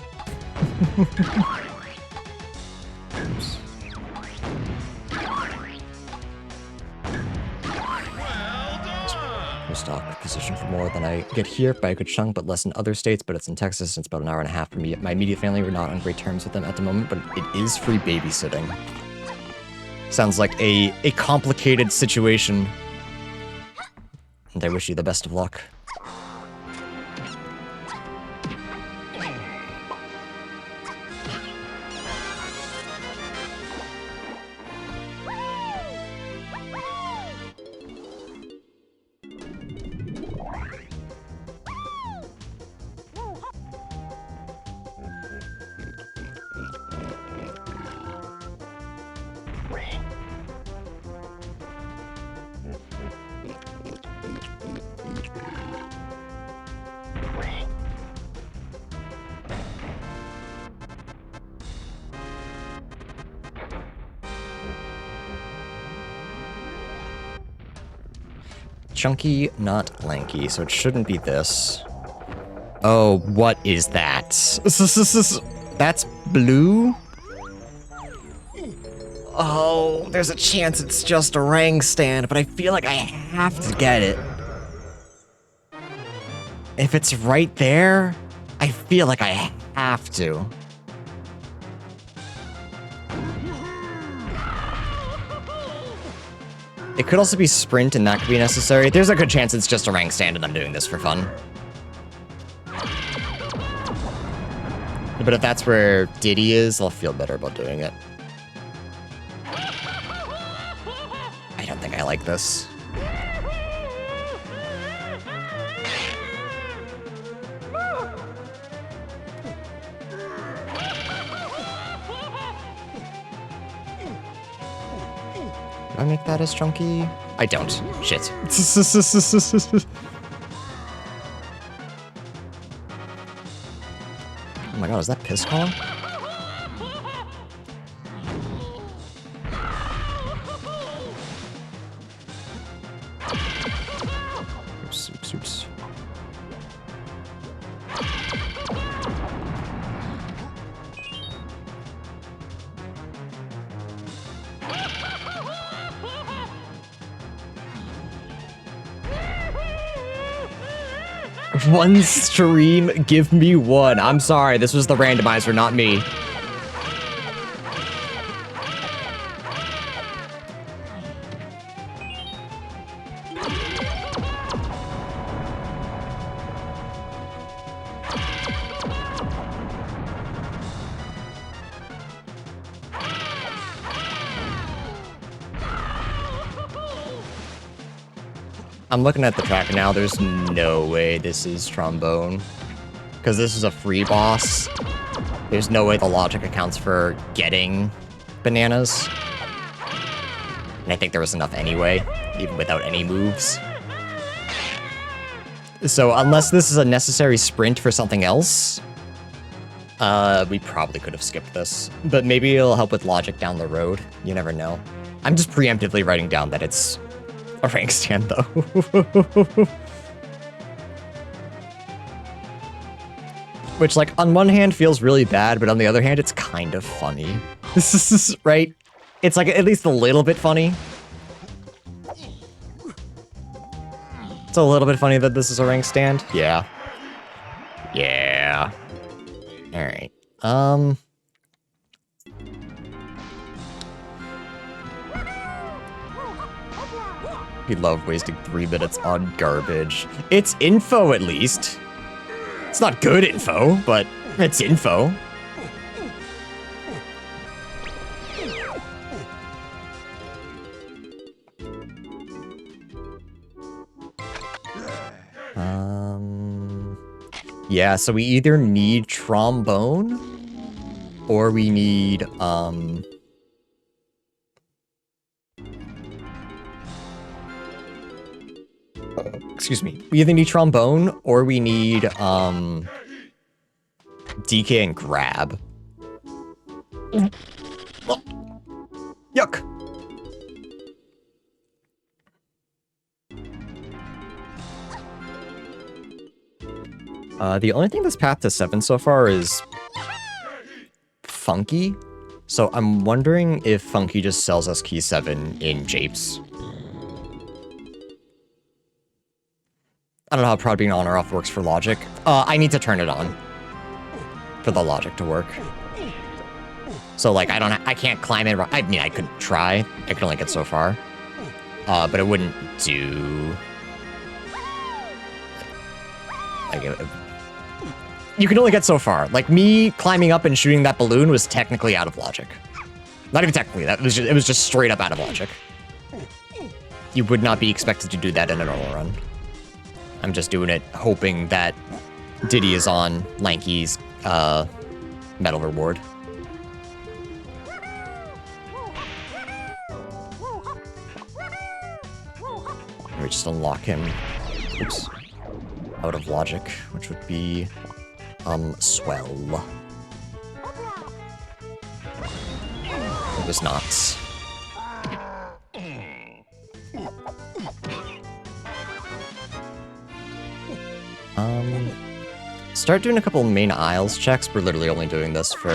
Stock position for more than I get here by a good chunk, but less in other states. But it's in Texas, and it's about an hour and a half from me. My immediate family, we're not on great terms with them at the moment, but it is free babysitting. Sounds like a complicated situation. And I wish you the best of luck. Chunky, not lanky, so it shouldn't be this. Oh, what is that? That's blue? Oh, there's a chance it's just a Rang stand, but I feel like I have to get it. If it's right there, I feel like I have to. It could also be sprint, and that could be necessary. There's a good chance it's just a Rang stand, and I'm doing this for fun. But if that's where Diddy is, I'll feel better about doing it. I don't think I like this. Do I make that as chunky? I don't. Shit. Oh my god, is that piss calm? Oops, oops, oops. One stream, give me one. I'm sorry, this was the randomizer, not me. I'm looking at the track now, there's no way this is trombone. Because this is a free boss. There's no way the logic accounts for getting bananas. And I think there was enough anyway, even without any moves. So unless this is a necessary sprint for something else, we probably could have skipped this. But maybe it'll help with logic down the road. You never know. I'm just preemptively writing down that it's a rank stand, though. Which, like, on one hand feels really bad, but on the other hand, it's kind of funny. This is, right? It's, like, at least a little bit funny. It's a little bit funny that this is a rank stand. Yeah. Yeah. Alright. We love wasting 3 minutes on garbage. It's info, at least. It's not good info, but it's info. Yeah, so we either need trombone, or we need, excuse me. We either need trombone or we need DK and grab. Oh. Yuck. The only thing that's path to 7 so far is Funky. So I'm wondering if Funky just sells us key 7 in Japes. I don't know how Prod being on or off works for logic. I need to turn it on for the logic to work. So, like, I can't climb it. I mean, I could try. I could only get so far. But it wouldn't do... Like, you can only get so far. Like, me climbing up and shooting that balloon was technically out of logic. Not even technically. It was just straight up out of logic. You would not be expected to do that in a normal run. I'm just doing it hoping that Diddy is on Lanky's medal reward. We just unlock him. Oops. Out of logic, which would be swell. It was not. start doing a couple main aisles checks. We're literally only doing this for,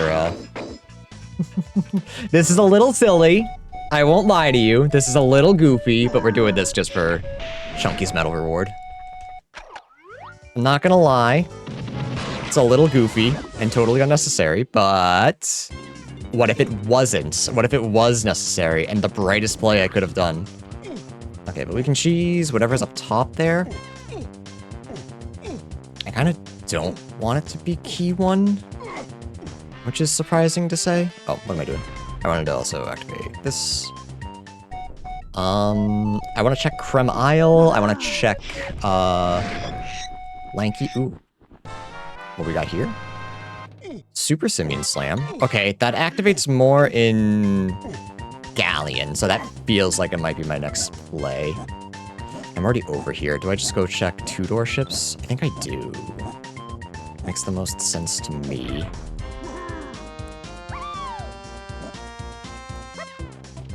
This is a little silly. I won't lie to you. This is a little goofy, but we're doing this just for Chunky's medal reward. I'm not gonna lie. It's a little goofy and totally unnecessary, but what if it wasn't? What if it was necessary and the brightest play I could have done? Okay, but we can cheese whatever's up top there. I kind of don't want it to be key 1, which is surprising to say. Oh, what am I doing? I wanted to also activate this. I want to check Creme Isle. I want to check, Lanky. Ooh. What we got here? Super Simian Slam. Okay, that activates more in Galleon, so that feels like it might be my next play. I'm already over here. Do I just go check 2-door ships? I think I do. Makes the most sense to me.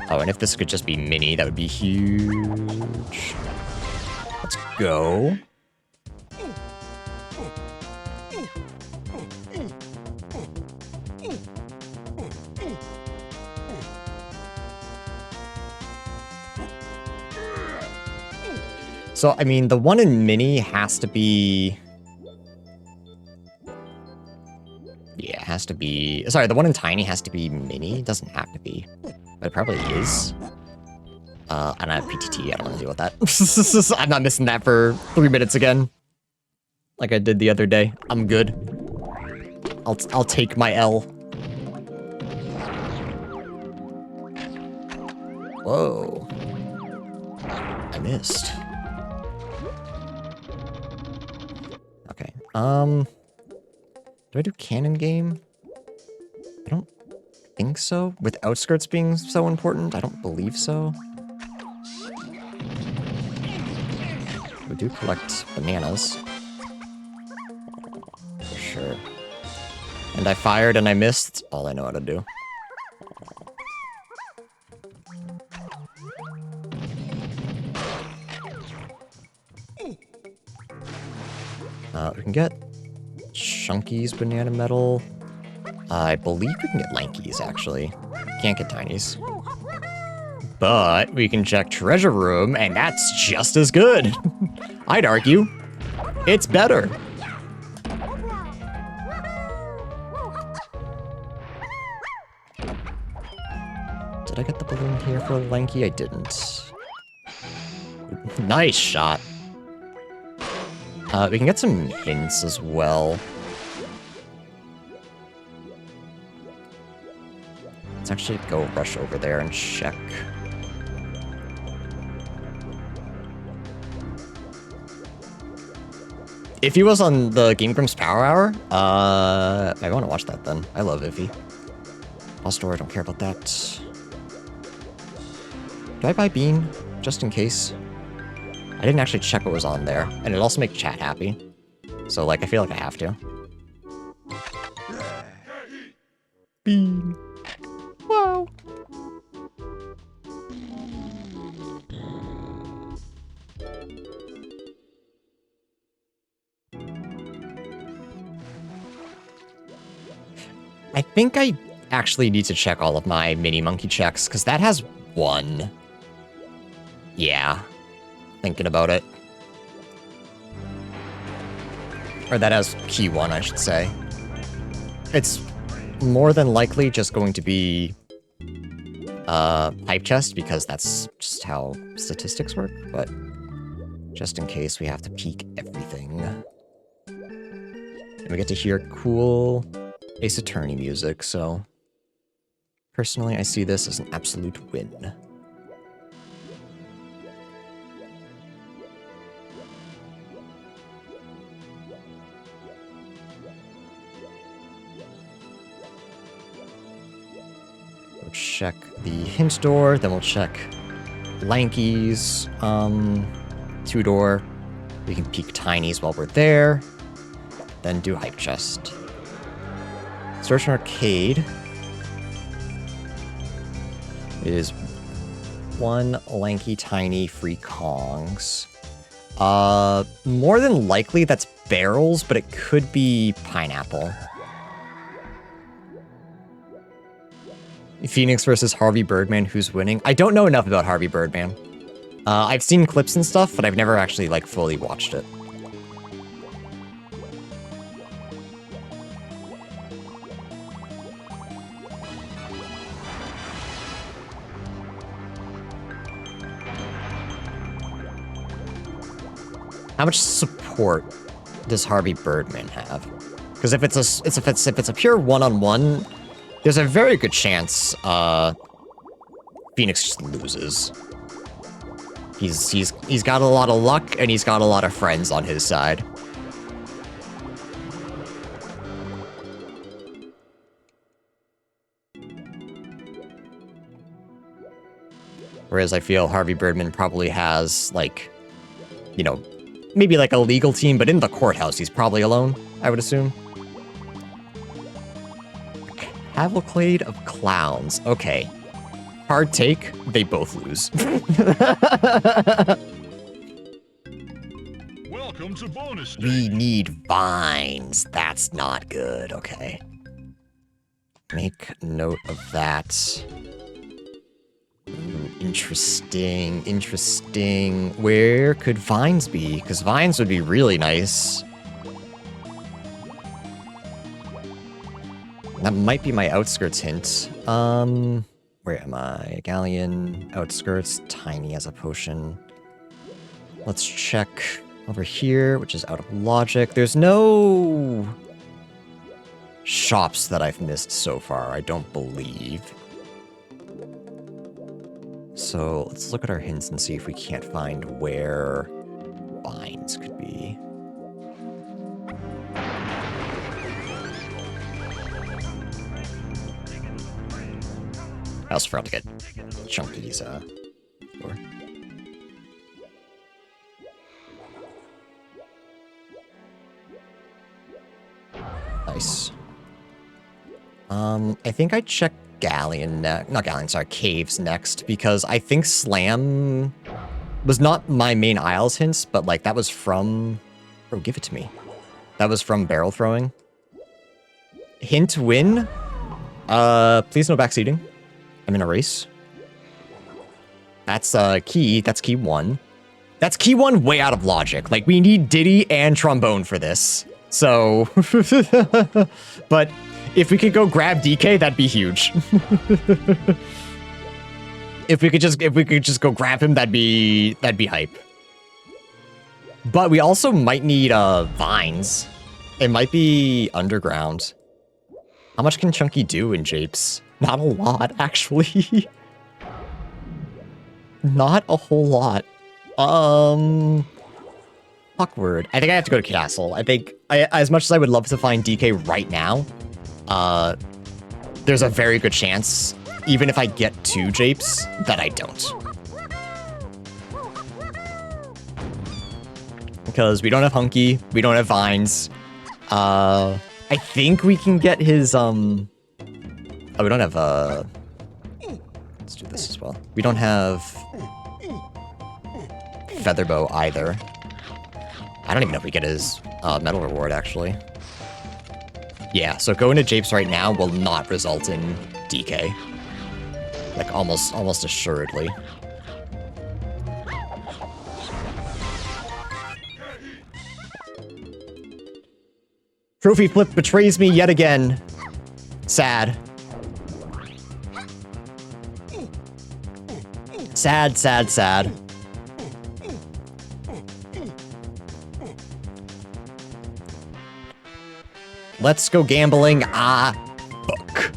Oh, and if this could just be mini, that would be huge. Let's go. So, I mean, the one in mini has to be... Yeah, it has to be... Sorry, the one in tiny has to be mini. It doesn't have to be. But it probably is. I don't have PTT. I don't want to deal with that. I'm not missing that for 3 minutes again. Like I did the other day. I'm good. I'll take my L. Whoa. I missed. Okay. Do I do cannon game? I don't think so. With outskirts being so important, I don't believe so. We do collect bananas. For sure. And I fired and I missed. That's all I know how to do. We can get Chunky's banana medal. I believe we can get Lanky's, actually. Can't get Tiny's. But we can check Treasure Room, and that's just as good. I'd argue it's better. Did I get the balloon here for Lanky? I didn't. Nice shot. We can get some hints as well. Let's actually go rush over there and check. If he was on the Game Grumps Power Hour, I want to watch that then. I love Iffy. I'll store, I don't care about that. Do I buy Bean? Just in case. I didn't actually check what was on there, and it also makes chat happy. So, like, I feel like I have to. Bean. Wow. I think I actually need to check all of my mini monkey checks, because that has 1. Yeah. Thinking about it. Or that has key 1, I should say. It's more than likely just going to be hype chest, because that's just how statistics work, but just in case we have to peek everything. And we get to hear cool Ace Attorney music, so personally I see this as an absolute win. We'll check the hint door, then we'll check Lanky's 2-door. We can peek Tiny's while we're there, then do hype chest. Search an arcade is 1 Lanky Tiny free Kongs. More than likely that's barrels, but it could be pineapple. Phoenix versus Harvey Birdman, who's winning? I don't know enough about Harvey Birdman. I've seen clips and stuff, but I've never actually, like, fully watched it. How much support does Harvey Birdman have? Because if it's a pure one-on-one, there's a very good chance Phoenix just loses. He's got a lot of luck and he's got a lot of friends on his side. Whereas I feel Harvey Birdman probably has, like, you know, maybe like a legal team, but in the courthouse, he's probably alone, I would assume. Cavalcade of Clowns. Okay. Hard take, they both lose. Welcome to bonus stage. We need vines. That's not good. Okay. Make note of that. Ooh, interesting, interesting. Where could vines be? Because vines would be really nice. That might be my outskirts hint. Where am I? Galleon, outskirts, tiny as a potion. Let's check over here, which is out of logic. There's no shops that I've missed so far, I don't believe. So let's look at our hints and see if we can't find where vines could be. I also forgot to get Chunky's door. Nice. I think I checked Galleon not Galleon, sorry, Caves next, because I think Slam was not my main Isles hints, but like that was from... Bro, give it to me. That was from barrel throwing. Hint win. Please no backseating. I'm in a race. That's key. That's key 1. That's key 1 way out of logic. Like, we need Diddy and trombone for this. So, but if we could go grab DK, that'd be huge. if we could just go grab him, that'd be hype. But we also might need vines. It might be underground. How much can Chunky do in Japes? Not a lot, actually. Not a whole lot. Awkward. I think I have to go to Castle. I think, as much as I would love to find DK right now, there's a very good chance, even if I get 2 Japes, that I don't. Because we don't have Hunky, we don't have Vines. I think we can get his, oh, we don't have, let's do this as well. We don't have Featherbow either. I don't even know if we get his medal reward, actually. Yeah, so going to Japes right now will not result in DK. Like, almost assuredly. Trophy Flip betrays me yet again. Sad. Sad, sad, sad. Let's go gambling. Book.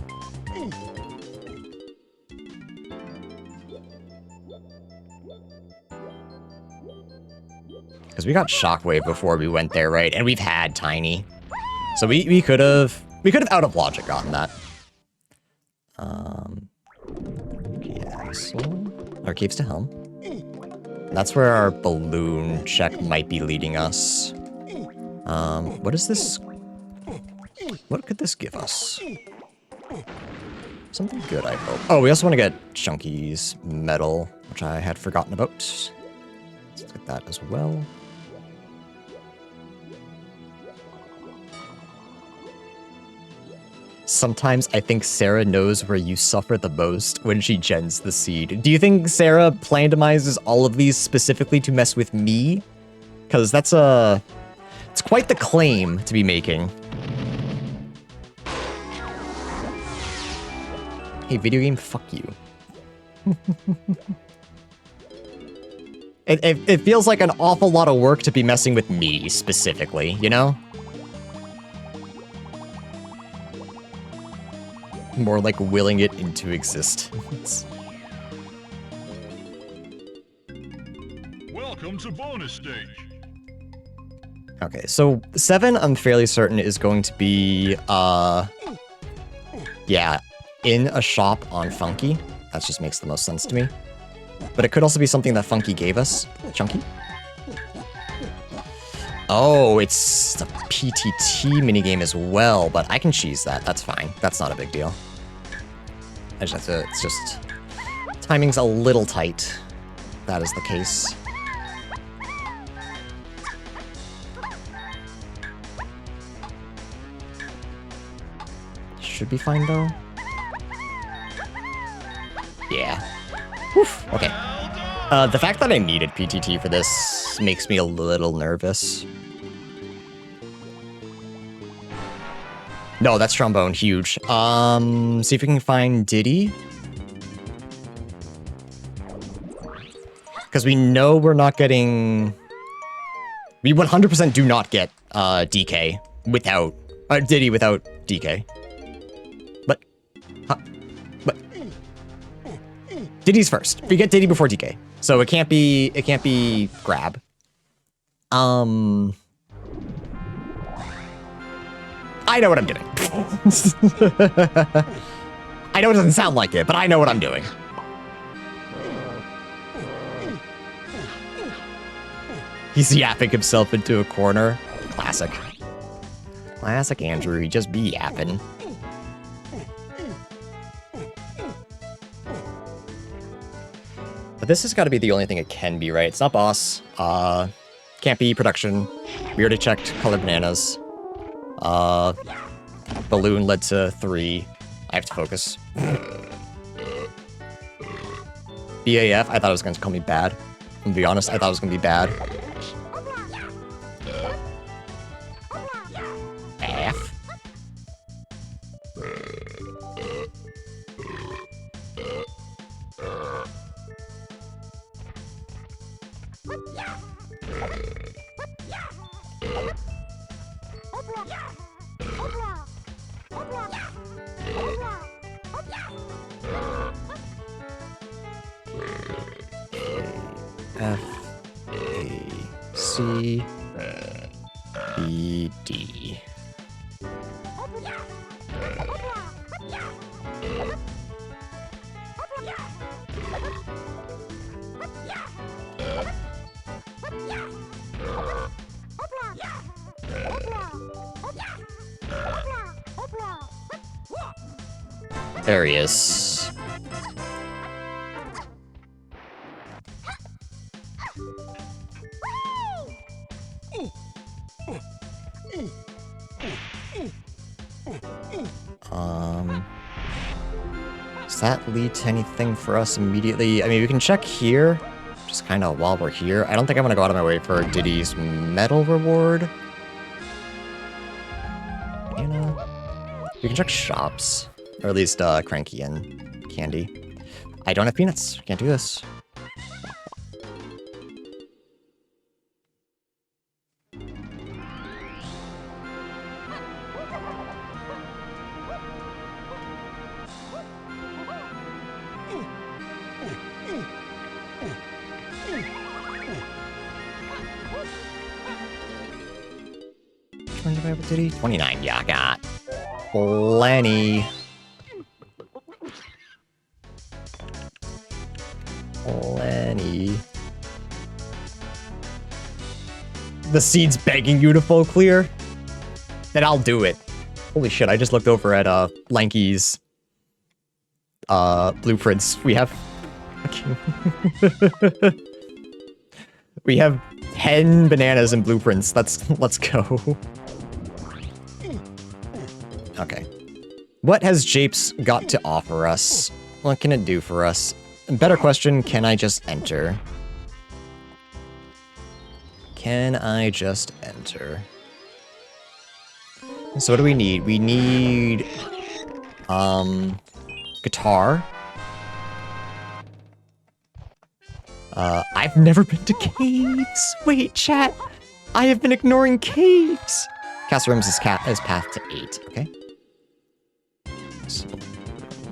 Because we got Shockwave before we went there, right? And we've had Tiny. So we could have out of logic gotten that. Castle. Or Caves to Helm. That's where our balloon check might be leading us. What is this? What could this give us? Something good, I hope. Oh, we also want to get Chunky's medal, which I had forgotten about. Let's get that as well. sometimes I think Sarah knows where you suffer the most when she gens the seed. Do you think Sarah randomizes all of these specifically to mess with me? Because that's it's quite the claim to be making. Hey, video game, fuck you. It feels like an awful lot of work to be messing with me specifically, you know? More like willing it into existence. Welcome to bonus stage. Okay, so 7, I'm fairly certain is going to be, yeah, in a shop on Funky. That just makes the most sense to me. But it could also be something that Funky gave us. Chunky? Oh, it's the PTT minigame as well, but I can cheese that. That's fine. That's not a big deal. I just have to, it's just, timing's a little tight. That is the case. Should be fine though. Yeah. Oof, okay. The fact that I needed PTT for this makes me a little nervous. No, that's trombone, huge. See if we can find Diddy. Because we know we're not getting... We 100% do not get DK without... Diddy without DK. But... Diddy's first. We get Diddy before DK. So it can't be grab. I know what I'm doing. I know it doesn't sound like it, but I know what I'm doing. He's yapping himself into a corner. Classic. Classic Andrew, he just be yapping. But this has got to be the only thing it can be, right? It's not boss. Can't be production. We already checked colored bananas. Balloon led to 3. I have to focus. BAF, I thought it was going to call me bad. I'm gonna be honest, I thought it was going to be bad. F. F, A, C, B, D. There he is. Does that lead to anything for us immediately? I mean, we can check here, just kind of while we're here. I don't think I'm gonna go out of my way for Diddy's medal reward. You know, we can check shops, or at least Cranky and Candy. I don't have peanuts. Can't do this. Diddy? 29, yeah, I got plenty. Plenty. The seed's begging you to full clear? Then I'll do it. Holy shit, I just looked over at Lanky's blueprints. We have we have 10 bananas and blueprints. Let's go. Okay. What has Japes got to offer us? What can it do for us? Better question, can I just enter? Can I just enter? So what do we need? We need... guitar. I've never been to caves! Wait, chat! I have been ignoring caves! Castle Rooms is path to 8, okay? So,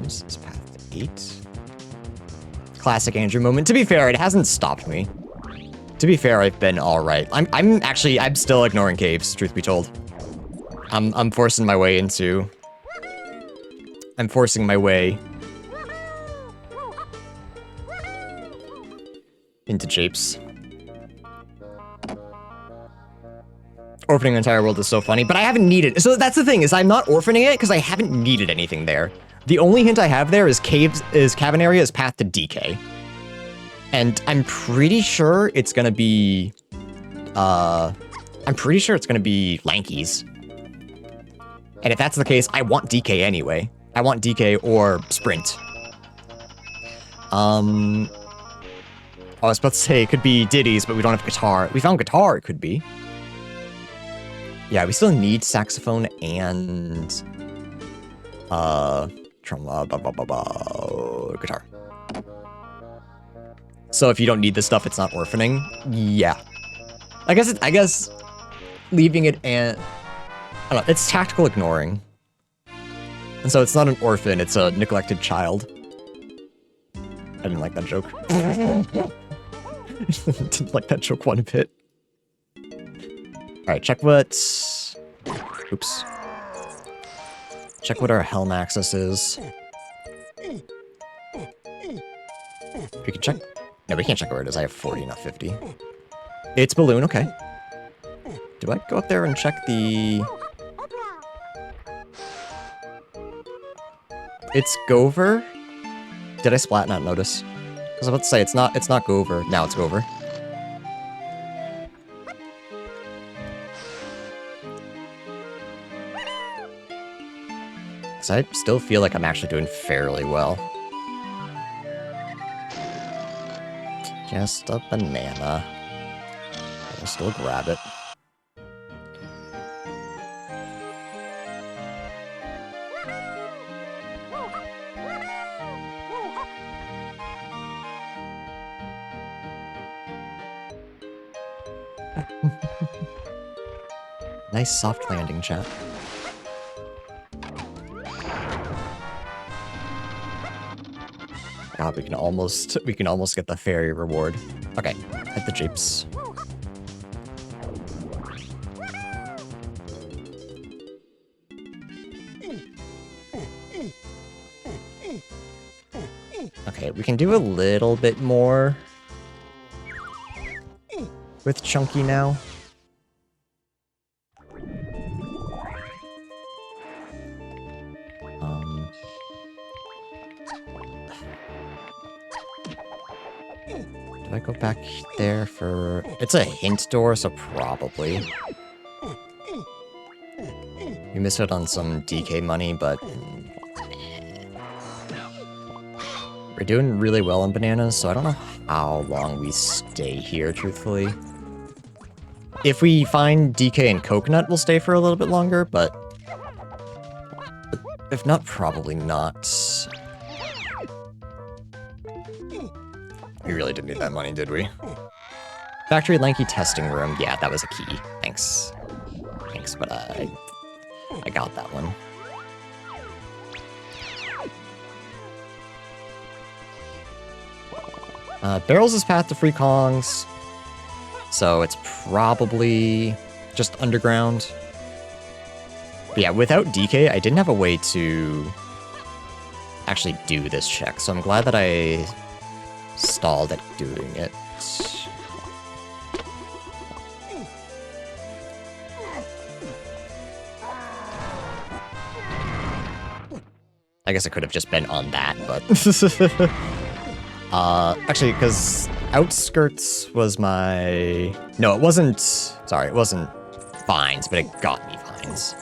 this is path to 8. Classic Andrew moment. To be fair, it hasn't stopped me. To be fair, I've been alright. I'm still ignoring caves, truth be told. I'm forcing my way into... I'm forcing my way... into Japes. Orphaning the entire world is so funny, but I haven't needed... So that's the thing, is I'm not orphaning it because I haven't needed anything there. The only hint I have there is cabin area is path to DK. And I'm pretty sure it's gonna be... I'm pretty sure it's gonna be Lankies. And if that's the case, I want DK anyway. I want DK or Sprint. I was about to say it could be Diddy's, but we don't have guitar. We found guitar, it could be. Yeah, we still need saxophone and... guitar. So if you don't need this stuff, it's not orphaning? Yeah. I guess leaving it and... I don't know, it's tactical ignoring. And so it's not an orphan, it's a neglected child. I didn't like that joke. Didn't like that joke one bit. Alright, check what... Oops. Check what our helm access is. We can check... No, we can't check where it is. I have 40, not 50. It's balloon, okay. Do I go up there and check the... It's Gover? Did I splat not notice? I was about to say, it's not Gover. Now it's Gover. Because I still feel like I'm actually doing fairly well. Just a banana. I'll still grab it. Nice soft landing, chat. God, we can almost get the fairy reward. Okay, hit the Japes. Okay, we can do a little bit more with Chunky now. Do I go back there for... It's a hint door, so probably. We missed out on some DK money, but... We're doing really well on bananas, so I don't know how long we stay here, truthfully. If we find DK and coconut, we'll stay for a little bit longer, but... If not, probably not. We really didn't need that money, did we? Factory Lanky testing room. Yeah, that was a key. Thanks. Thanks, but I got that one. Barrels is path to free Kongs. So it's probably just underground. But yeah, without DK, I didn't have a way to actually do this check. So I'm glad that I stalled at doing it. I guess it could have just been on that, but... actually, because Outskirts was my... No, it wasn't... Sorry, it wasn't Vines, but it got me Vines.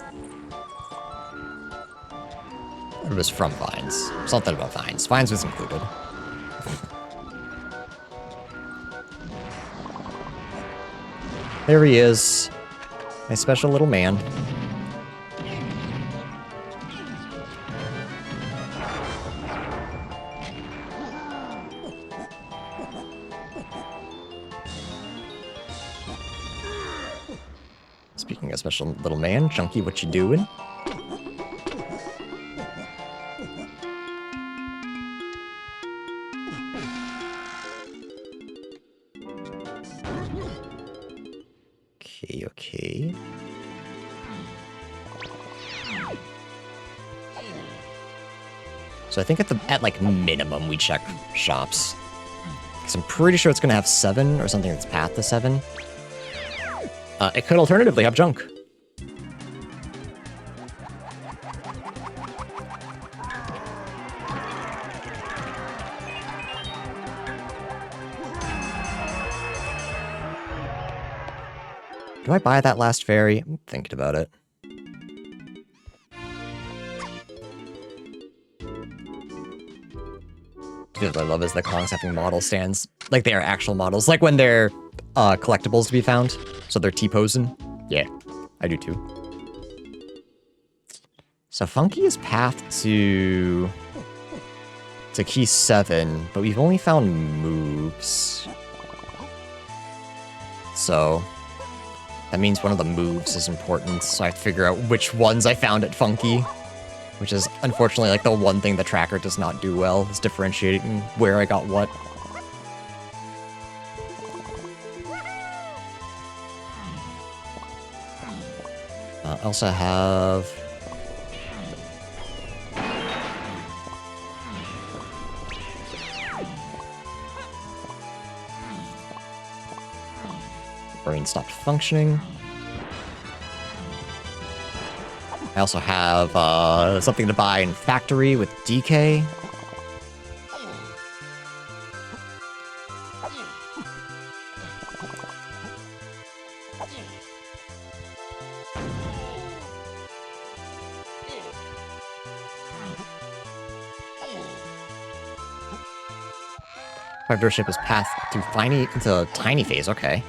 It was from Vines. Something about Vines. Vines was included. There he is. My special little man. Speaking of special little man, Chunky, what you doing? Okay. So I think at like minimum we check shops. Because I'm pretty sure it's gonna have 7 or something that's path to 7. It could alternatively have junk. Do I buy that last fairy? I'm thinking about it. What I love is the Kongs having model stands. Like they are actual models. Like when they're collectibles to be found. So they're T-posing. Yeah, I do too. So Funky is path to key 7, but we've only found moves. So that means one of the moves is important, so I have to figure out which ones I found at Funky. Which is, unfortunately, like the one thing the tracker does not do well, is differentiating where I got what. I also have... brain stopped functioning. I also have something to buy in Factory with DK. Factory ship is path to tiny phase, okay.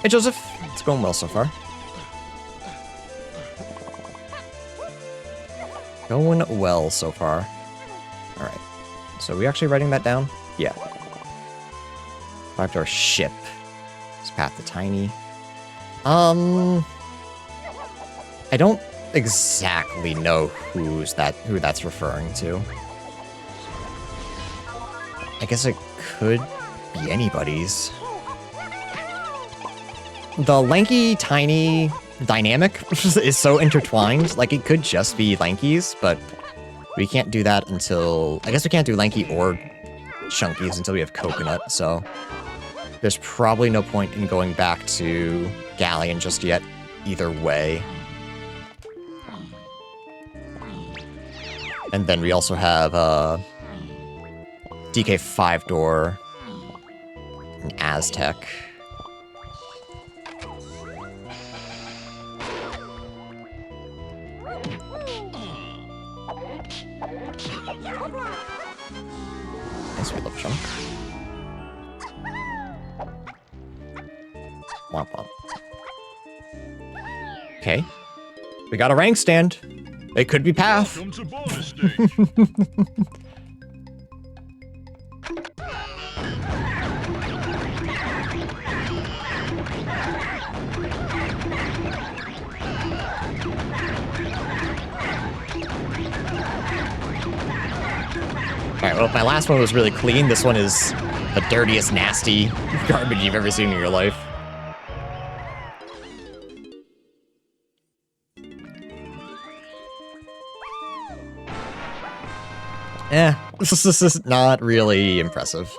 Hey, Joseph. It's going well so far. Going well so far. Alright. So are we actually writing that down? Yeah. 5-door ship. It's path to tiny. I don't exactly know who that's referring to. I guess it could be anybody's. The lanky, tiny dynamic is so intertwined. Like, it could just be lankies, but we can't do that until... I guess we can't do lanky or chunkies until we have coconut, so... There's probably no point in going back to Galleon just yet, either way. And then we also have, DK 5-door, and Aztec. Nice, we love chunk. Womp womp. Okay. We got a rank stand. It could be path. Welcome to bonus stage. Alright, well, if my last one was really clean, this one is the dirtiest, nasty garbage you've ever seen in your life. This is not really impressive.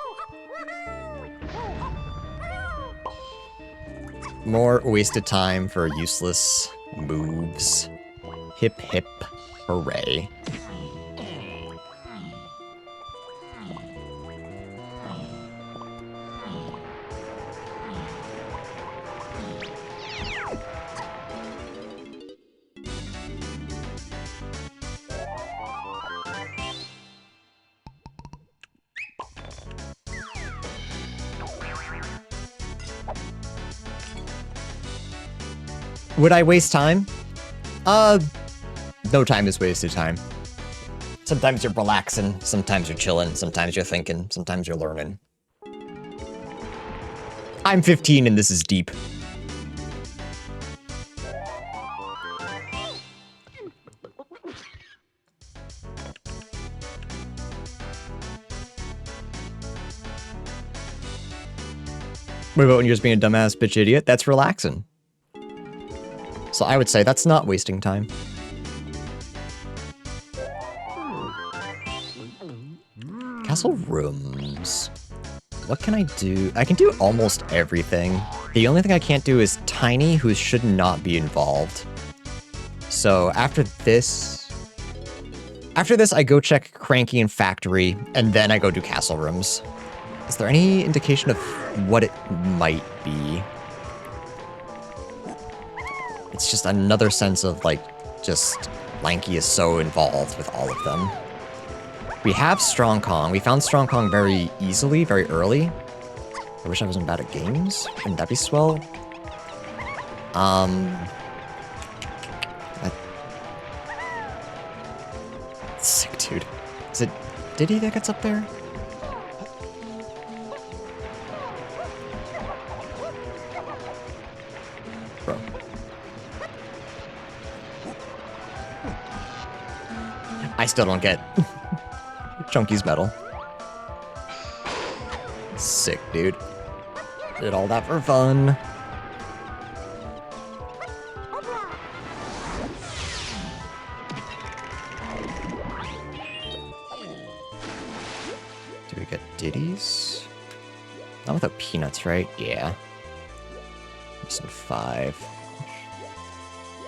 More wasted time for useless moves. Hip hip hooray. Would I waste time? No time is wasted time. Sometimes you're relaxing, sometimes you're chilling, sometimes you're thinking, sometimes you're learning. I'm 15 and this is deep. What about when you're just being a dumbass bitch idiot? That's relaxing. So I would say that's not wasting time. Castle rooms. What can I do? I can do almost everything. The only thing I can't do is Tiny, who should not be involved. So after this I go check Cranky and Factory, and then I go do Castle rooms. Is there any indication of what it might be? It's just another sense of, like, just Lanky is so involved with all of them. We have Strong Kong. We found Strong Kong very easily, very early. I wish I wasn't bad at games. Wouldn't that be swell? Sick, dude. Is it Diddy that gets up there? Bro. I still don't get Chunky's medal. Sick, dude. Did all that for fun. Do we get Diddies? Not without peanuts, right? Yeah. Missing 5.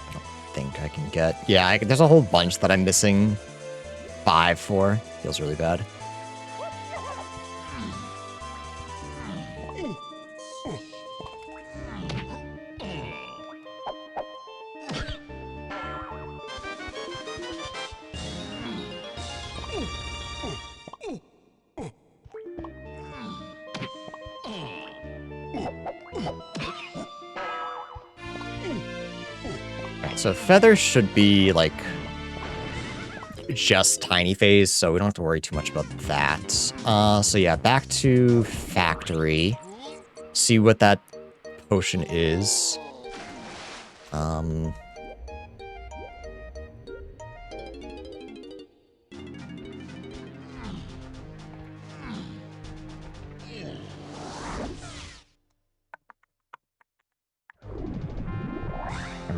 I don't think I can get... Yeah, there's a whole bunch that I'm missing 5 for. Feels really bad. So Feather should be, like, just Tiny Phase, so we don't have to worry too much about that. So yeah, back to Factory. See what that potion is. I'm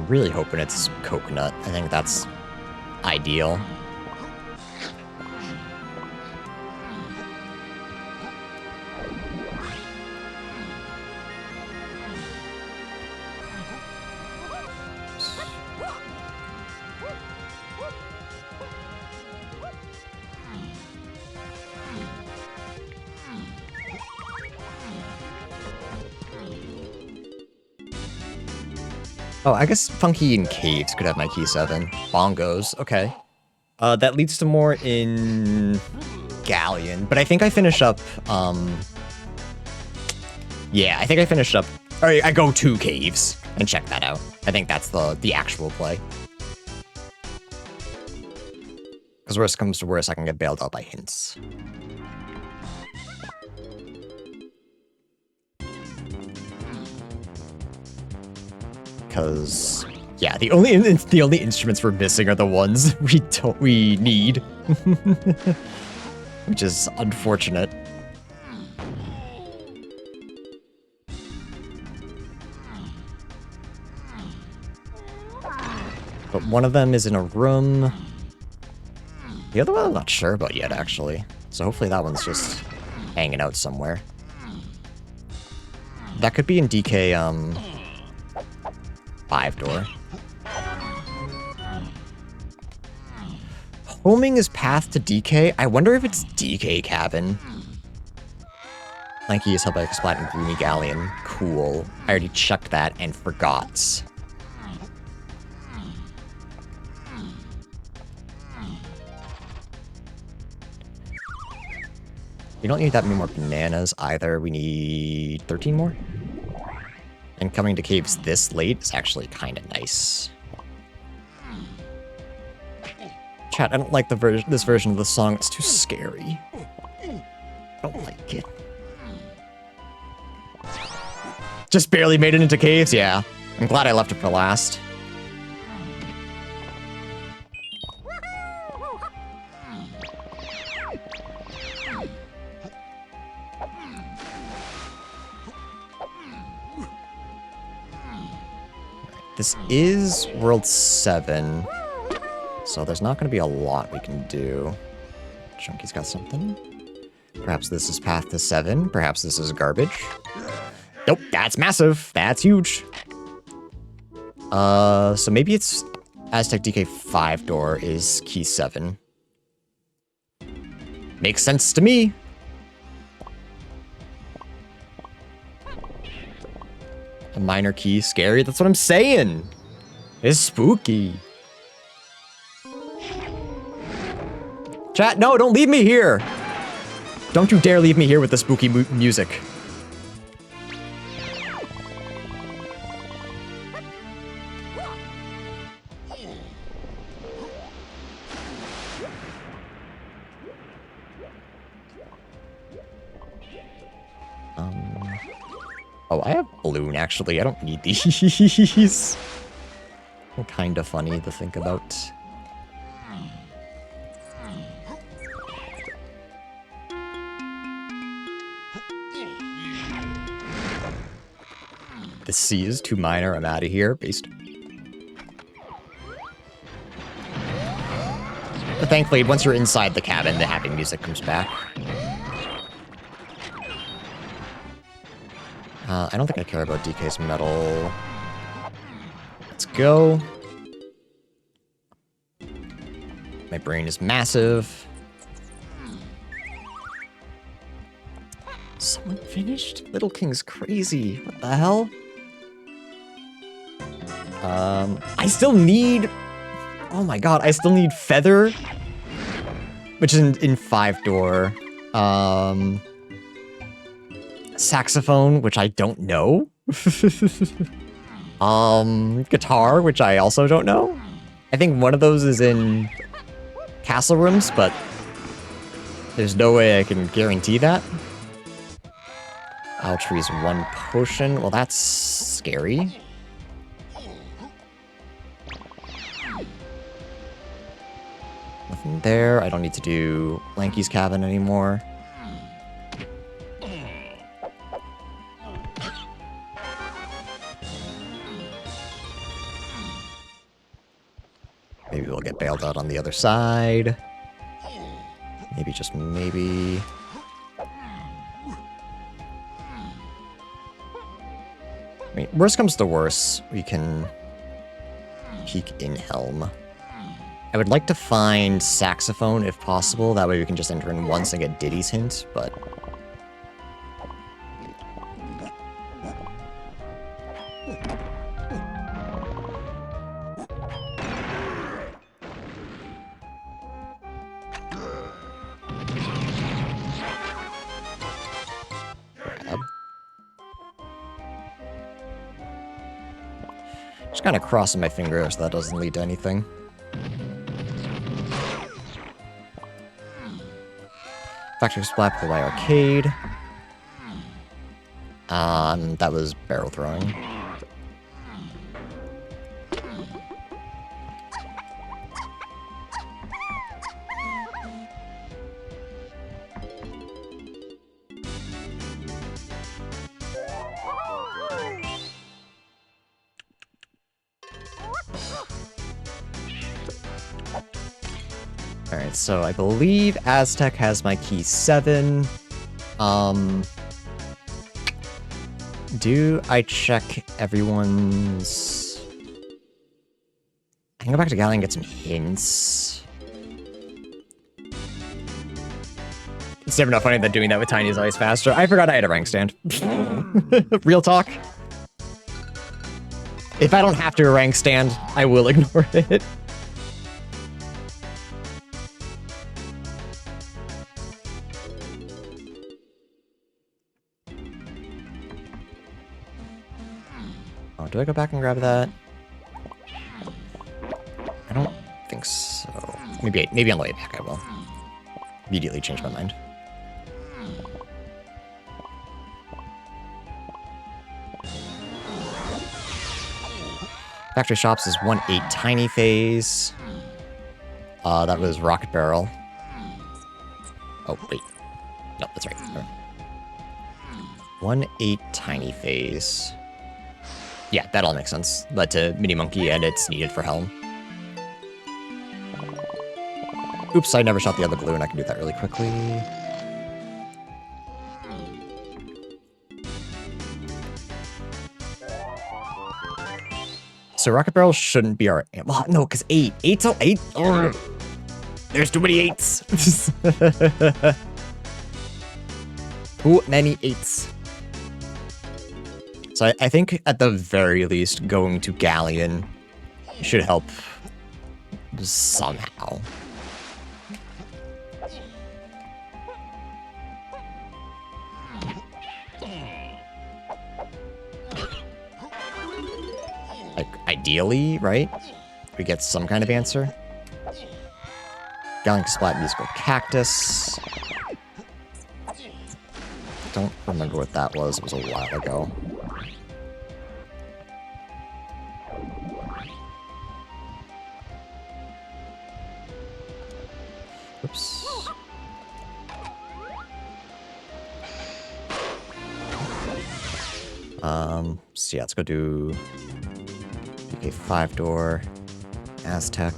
really hoping it's coconut. I think that's ideal. Oh, I guess Funky and Caves could have my key 7. Bongos, okay. That leads to more in Galleon, but I think I finish up, yeah, I think I finish up, or I go to Caves and check that out. I think that's the actual play. Because worst comes to worst, I can get bailed out by hints. Because, yeah, the only instruments we're missing are the ones we need, which is unfortunate. But one of them is in a room. The other one I'm not sure about yet, actually. So hopefully that one's just hanging out somewhere. That could be in DK 5 door. Homing is path to DK. I wonder if it's DK cabin. Lanky is held by a splat and Gloomy Galleon. Cool. I already checked that and forgot. We don't need that many more bananas either. We need 13 more. and coming to caves this late is actually kind of nice. Chat, I don't like this version of the song. It's too scary. I don't like it. Just barely made it into caves? Yeah. I'm glad I left it for last. This is World 7, so there's not going to be a lot we can do. Chunky's got something. Perhaps this is path to 7. Perhaps this is garbage. Nope, that's massive. That's huge. So maybe it's Aztec DK 5 door is key 7. Makes sense to me. A minor key, scary. That's what I'm saying. It's spooky. Chat, no, don't leave me here. Don't you dare leave me here with the spooky music. Oh, I have balloon, actually. I don't need these. Kind of funny to think about. The C is too minor. I'm out of here. Based. But thankfully, once you're inside the cabin, the happy music comes back. I don't think I care about DK's metal. Let's go. My brain is massive. Someone finished? Little King's crazy. What the hell? I still need... Oh my god, I still need Feather. Which is in 5 door. Saxophone, which I don't know. Guitar, which I also don't know. I think one of those is in castle rooms, but there's no way I can guarantee that. Owl tree's 1 potion. Well, that's scary. Nothing there. I don't need to do Lanky's cabin anymore. Maybe we'll get bailed out on the other side. Maybe, just maybe. I mean, worst comes to worst, we can peek in Helm. I would like to find Saxophone if possible. That way we can just enter in once and get Diddy's hint, but... Just kind of crossing my fingers so that doesn't lead to anything. Factory Splat by Arcade. That was barrel throwing. Alright, so I believe Aztec has my key 7. Do I check everyone's... I can go back to Galley and get some hints. It's never not funny that doing that with Tiny is always faster. I forgot I had a rank stand. Real talk. If I don't have to rank stand, I will ignore it. do I go back and grab that? I don't think so. Maybe on the way back I will. Immediately change my mind. Factory Shops is 1-8 Tiny Phase. That was Rocket Barrel. Oh, wait. No, that's right. 1-8 Tiny Phase. Yeah, that all makes sense. Led to Mini Monkey, and it's needed for Helm. Oops, I never shot the other balloon. I can do that really quickly. So Rocket Barrel shouldn't be our... Well, no, because 8. 8's all 8. Oh, there's too many 8s. Too many 8s. So I think at the very least, going to Galleon should help somehow. Like, ideally, right? We get some kind of answer. Galleon Splat Musical Cactus. Don't remember what that was. It was a while ago. Oops. So yeah, let's go do DK 5-door, Aztec.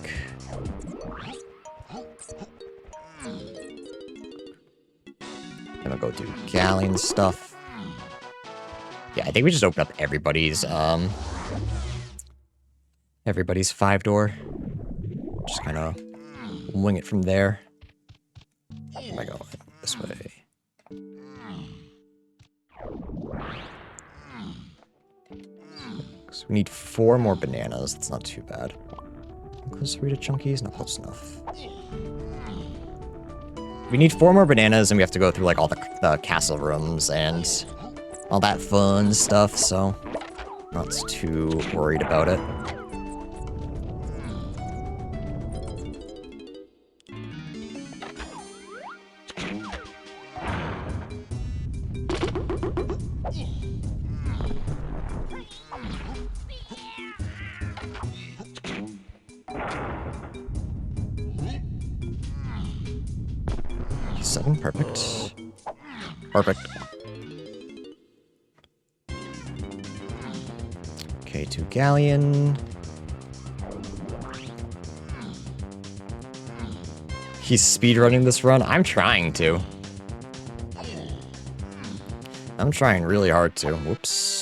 Then I'll go do Galleon stuff. Yeah, I think we just open up everybody's 5-door. Just kind of wing it from there. Where am I going? This way. So we need 4 more bananas. That's not too bad. Close to Chunkies? Not close enough. We need 4 more bananas, and we have to go through like all the castle rooms and all that fun stuff, so not too worried about it. Perfect. Perfect. Okay, to Galleon. He's speedrunning this run? I'm trying to. I'm trying really hard to. Whoops.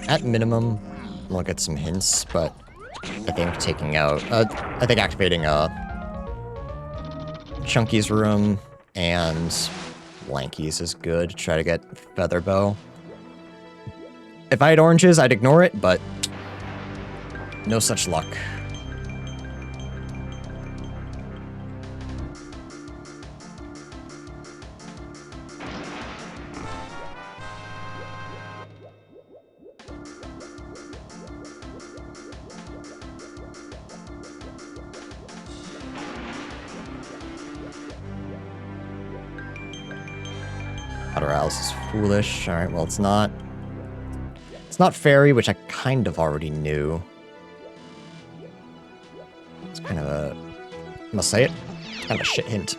At minimum, we'll get some hints, but I think taking out, I think activating Chunky's room and Lanky's is good. Try to get Feather Bow. If I had oranges, I'd ignore it, but no such luck. Else is foolish. Alright, well, it's not fairy, which I kind of already knew. It's kind of a... I must say it. It's kind of a shit hint.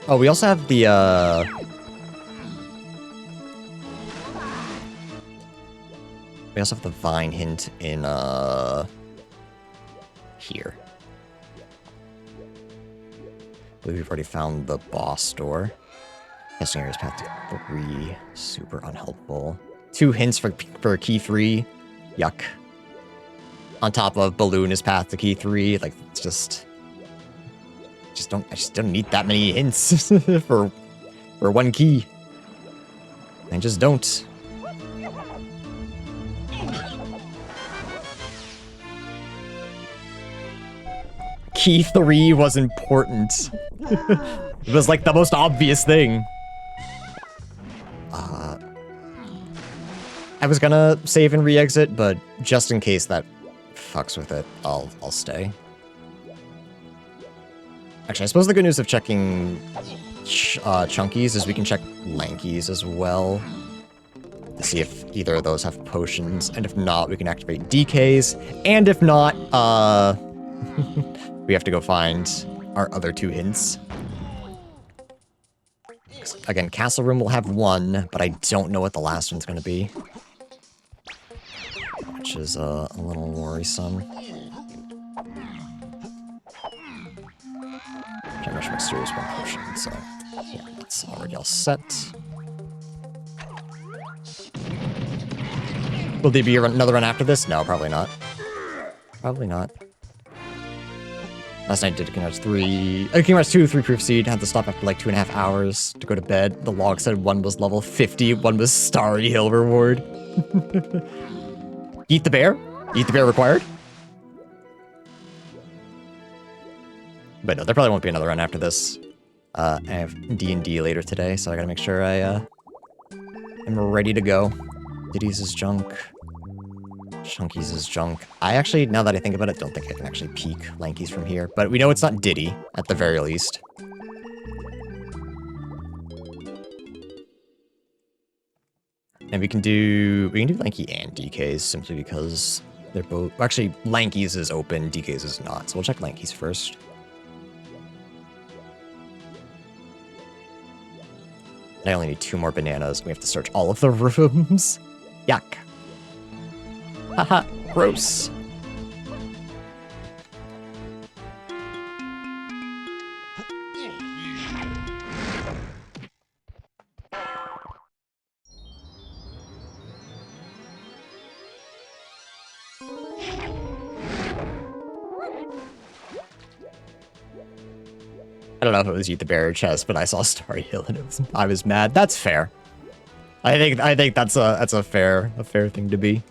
Oh, we also have the, we also have the vine hint in, here. I believe we've already found the boss door. Testing areas path to 3. Super unhelpful. 2 hints for key 3. Yuck. on top of Balloon is path to key 3. Like, it's just I just don't need that many hints for one key. I just don't. Key 3 was important. It was like the most obvious thing. I was gonna save and re-exit, but just in case that fucks with it, I'll stay. Actually, I suppose the good news of checking Chunkies is we can check Lankies as well to see if either of those have potions, and if not, we can activate DKs, and if not, we have to go find our other 2 hints. Again, Castle Room will have 1, but I don't know what the last one's gonna be. Which is a little worrisome. Can't rush Mysterious 1 potion, so yeah, that's already all set. Will there be another run after this? No, probably not. Probably not. Last night did Kingdom Hearts 3... Kingdom Hearts 2, 3 Proof Seed. Had to stop after like 2.5 hours to go to bed. The log said 1 was level 50, 1 was Starry Hill reward. Eat the bear? Eat the bear required? But no, there probably won't be another run after this. I have D&D later today, so I gotta make sure I am ready to go. Diddy's is junk. Chunky's is junk. I actually, now that I think about it, don't think I can actually peek Lankies from here. But we know it's not Diddy, at the very least. And we can do Lanky and DKs simply because they're both... Actually, Lanky's is open, DK's is not. So we'll check Lanky's first. And I only need 2 more bananas. We have to search all of the rooms. Yuck. Haha, gross. I don't know if it was Eat the Bear or Chest, but I saw Starry Hill and I was mad. That's fair. I think that's a fair thing to be.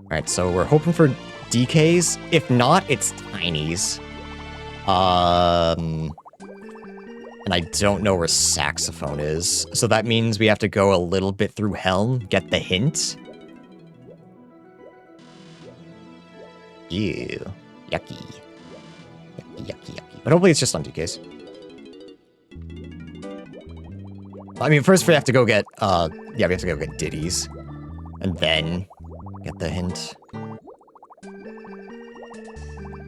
Alright, so we're hoping for DKs. If not, it's Tinies. And I don't know where Saxophone is. So that means we have to go a little bit through Helm, get the hint. Ew. Yucky. Yucky. But hopefully it's just on DKs. I mean, first we have to go get, yeah, we have to go get Diddy's. And then get the hint.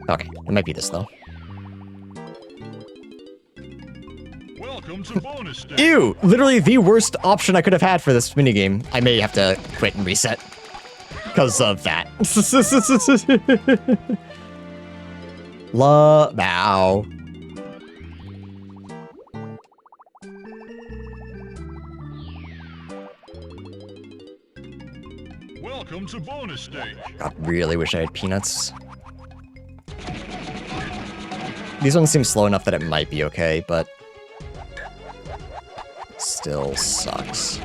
Okay, it might be this, though. Welcome to bonus stage. Ew! Literally the worst option I could have had for this minigame. I may have to quit and reset. Because of that. Bow. Welcome to bonus stage. God, really wish I had peanuts. These ones seem slow enough that it might be okay, but... still sucks.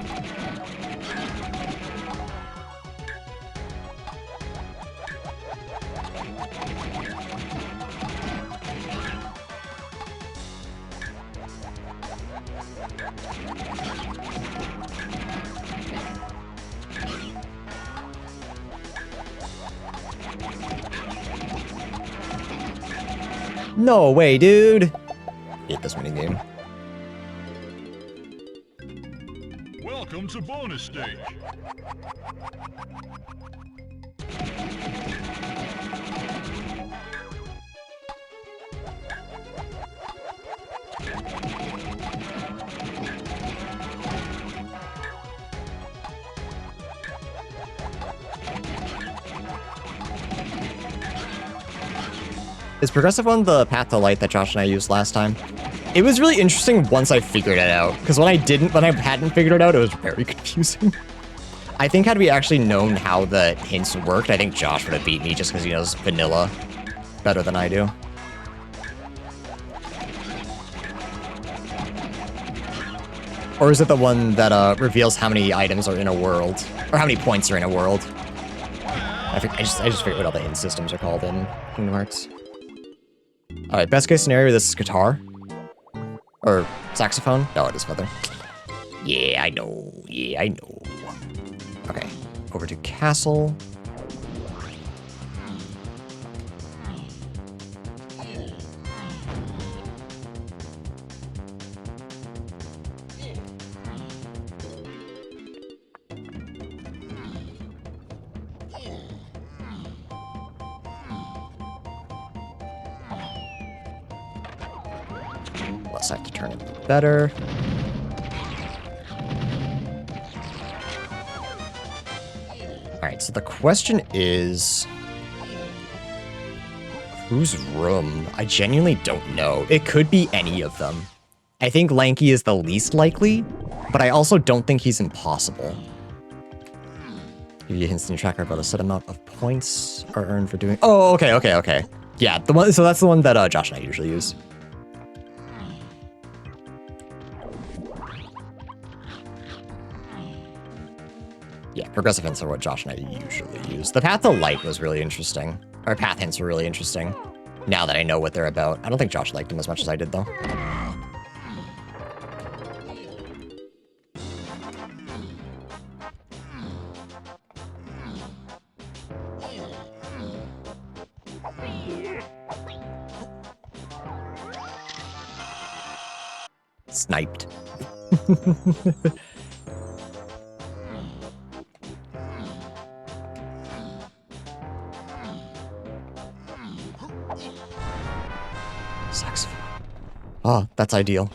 No way, dude! Hate this minigame. Welcome to bonus stage. Is progressive one the path to light that Josh and I used last time? It was really interesting once I figured it out, because when I hadn't figured it out, it was very confusing. I think had we actually known how the hints worked, I think Josh would have beat me just because he knows vanilla better than I do. Or is it the one that reveals how many items are in a world, or how many points are in a world? I just figured out what all the hint systems are called in Kingdom Hearts. All right, best case scenario, this is guitar or saxophone. No, it is feather. Yeah, I know. Yeah, I know. Okay, over to castle. Let's have to turn it better. Alright, so the question is... whose room? I genuinely don't know. It could be any of them. I think Lanky is the least likely, but I also don't think he's impossible. Give you hints in your tracker about a set amount of points are earned for doing... Oh, okay. Yeah, the one. So that's the one that Josh and I usually use. Yeah, progressive hints are what Josh and I usually use. The path to light was really interesting. Or path hints were really interesting. Now that I know what they're about. I don't think Josh liked them as much as I did, though. Sniped. Saxophone. Oh, that's ideal.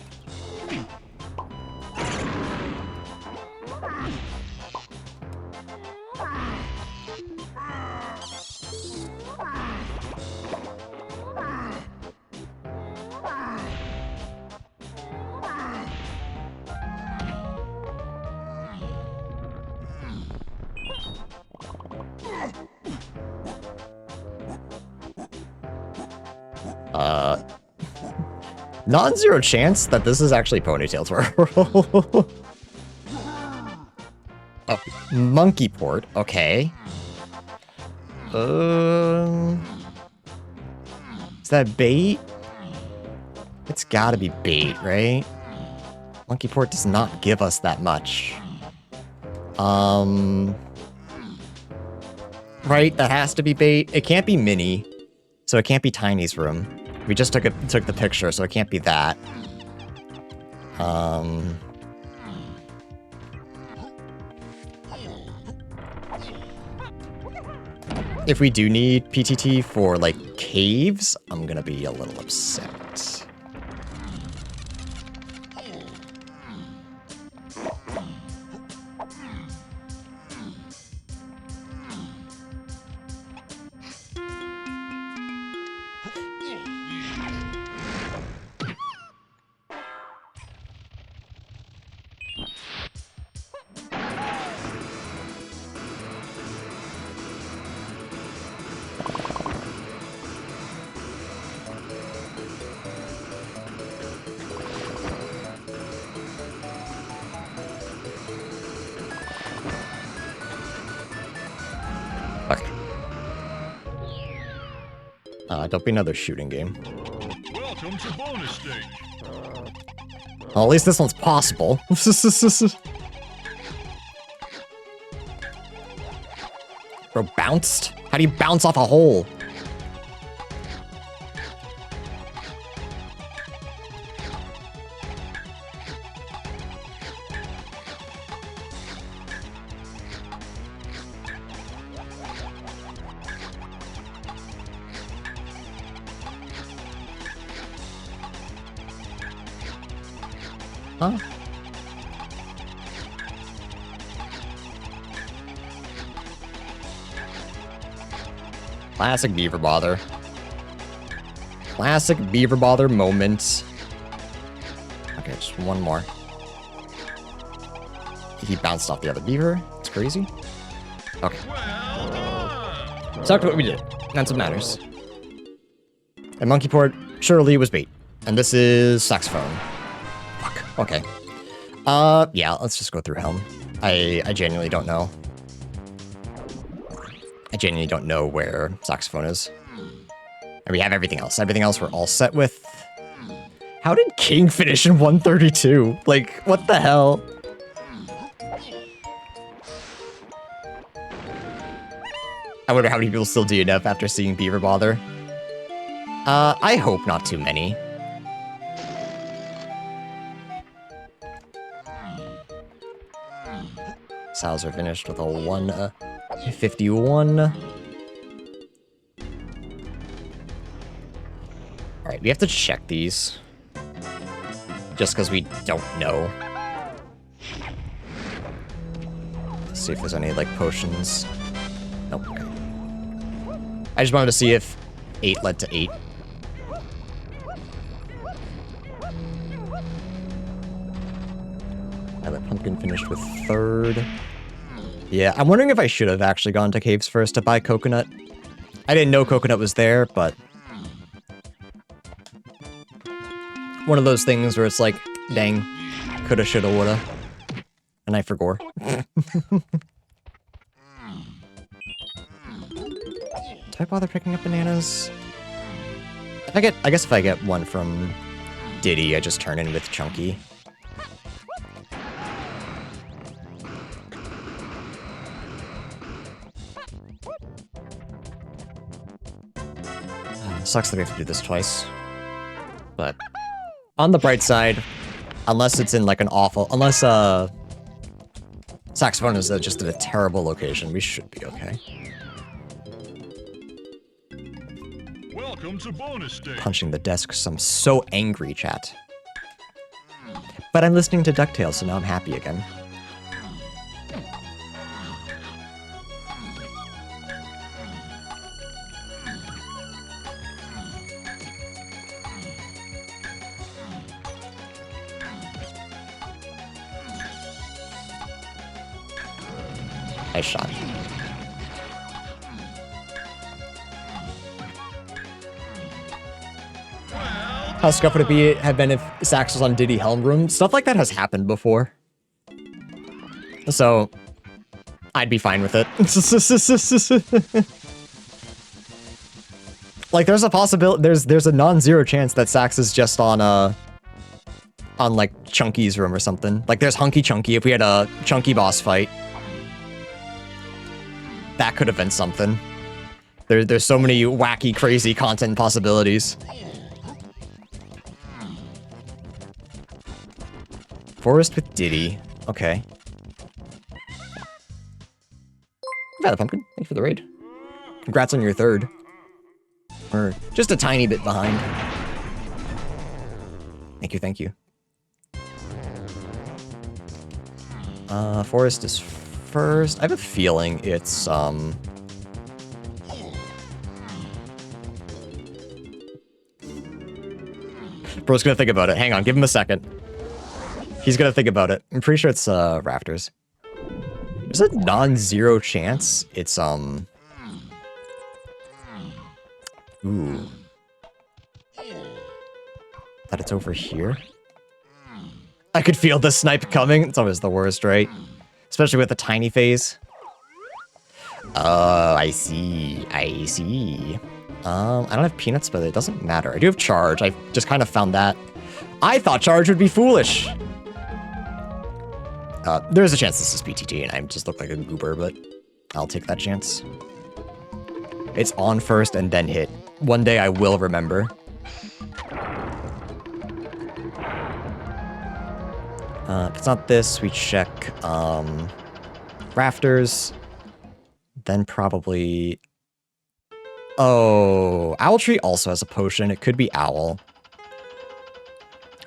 Non-zero chance that this is actually Ponytail's world. Oh, monkey port. Okay. Is that bait? It's gotta be bait, right? Monkey port does not give us that much. Right, that has to be bait. It can't be Minnie, so it can't be Tiny's room. We just took the picture, so it can't be that. If we do need PTT for, like, caves, I'm gonna be a little upset. Don't be another shooting game. Welcome to bonus stage. Well, at least this one's possible. Bro, bounced? How do you bounce off a hole? Huh? Classic beaver bother. Classic beaver bother moment. Okay, just one more. He bounced off the other beaver. It's crazy. Okay. Sucked what we did. That's what matters. And monkey port surely was bait. And this is saxophone. Fuck. Okay. Yeah, let's just go through Helm. I genuinely don't know. I genuinely don't know where saxophone is. And we have everything else. Everything else we're all set with. How did King finish in 132? Like, what the hell? I wonder how many people still DNF after seeing Beaver Bother. I hope not too many. Salzer finished with a 151. Alright, we have to check these. Just because we don't know. Let's see if there's any, like, potions. Nope, okay. I just wanted to see if 8 led to 8. Violet Pumpkin finished with 3rd. Yeah, I'm wondering if I should have actually gone to caves first to buy coconut. I didn't know coconut was there, but... one of those things where it's like, dang, coulda, shoulda, woulda. And I forgot. Do I bother picking up bananas? I guess if I get one from Diddy, I just turn in with Chunky. Sucks that we have to do this twice. But on the bright side, unless it's in like an awful... unless saxophone is just in a terrible location, we should be okay. Welcome to bonus stage. Punching the desk because I'm so angry, chat. But I'm listening to DuckTales, so now I'm happy again. Nice shot. How scuffed would it have been if Sax was on Diddy Helm Room? Stuff like that has happened before. So, I'd be fine with it. Like, there's a possibility, there's a non-zero chance that Sax is just on like, Chunky's room or something. Like, there's Hunky Chunky if we had a Chunky boss fight. That could have been something. There's so many wacky, crazy content possibilities. Forest with Diddy. Okay. Violet Pumpkin, thanks for the raid. Congrats on your 3rd. Or just a tiny bit behind. Thank you, thank you. Forest is first. I have a feeling it's, Bro's gonna think about it. Hang on, give him a second. He's gonna think about it. I'm pretty sure it's, Rafters. There's a non-zero chance it's, ooh. That it's over here? I could feel the snipe coming. It's always the worst, right? Especially with the tiny phase. Oh, I see. I see. I don't have peanuts, but it doesn't matter. I do have charge. I just kind of found that. I thought charge would be foolish. There's a chance this is PTT and I just look like a goober, but I'll take that chance. It's on first and then hit. One day I will remember. If it's not this, we check rafters. Then probably... oh, Owl Tree also has a potion. It could be Owl.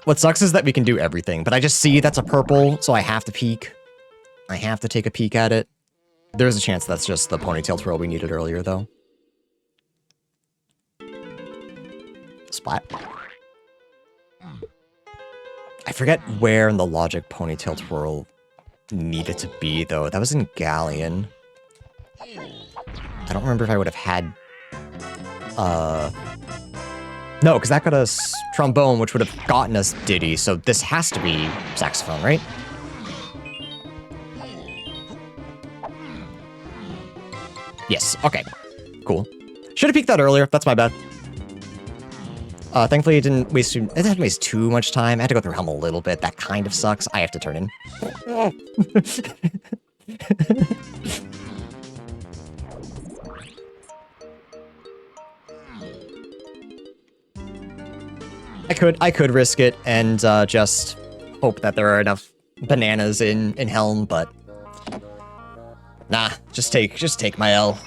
What sucks is that we can do everything, but I just see that's a purple, so I have to peek. I have to take a peek at it. There's a chance that's just the ponytail twirl we needed earlier, though. Splat. I forget where in the logic ponytail twirl needed to be, though. That was in Galleon. I don't remember if I would have had... No, because that got us trombone, which would have gotten us Diddy, so this has to be saxophone, right? Yes, okay. Cool. Should have peeked that earlier, that's my bad. Thankfully it didn't waste too much time. I had to go through Helm a little bit. That kind of sucks. I have to turn in. I could risk it and just hope that there are enough bananas in Helm, but nah, just take my L.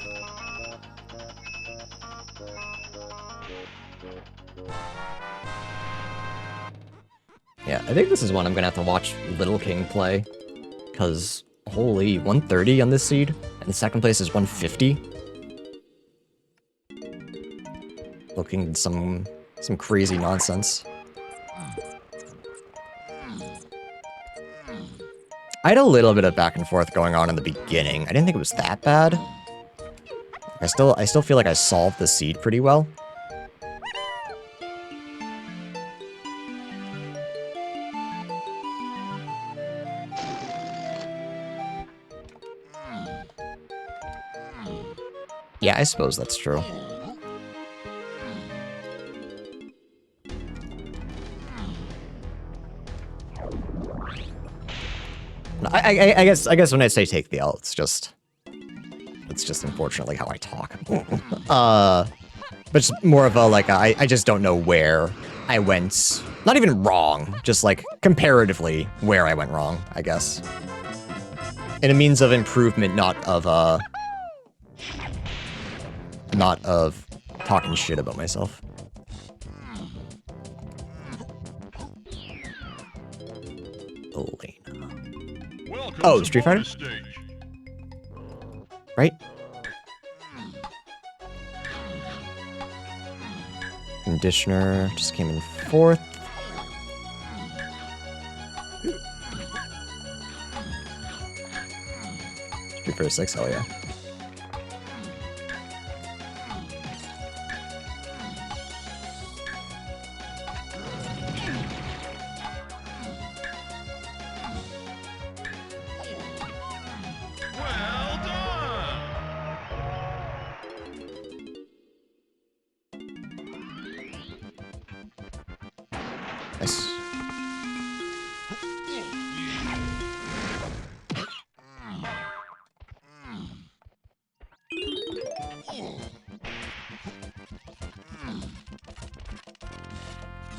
Yeah, I think this is one I'm gonna have to watch Little King play, because holy, 130 on this seed, and the second place is 150. Looking at some crazy nonsense. I had a little bit of back and forth going on in the beginning. I didn't think it was that bad. I still feel like I solved the seed pretty well. Yeah, I suppose that's true. I guess when I say take the L, it's just unfortunately how I talk. But it's more of a like I just don't know where I went. Not even wrong, just like comparatively where I went wrong, I guess. In a means of improvement, not of talking shit about myself. Elena. Oh, Street Fighter? Right? Conditioner just came in 4th. Street Fighter 6, hell yeah. Nice.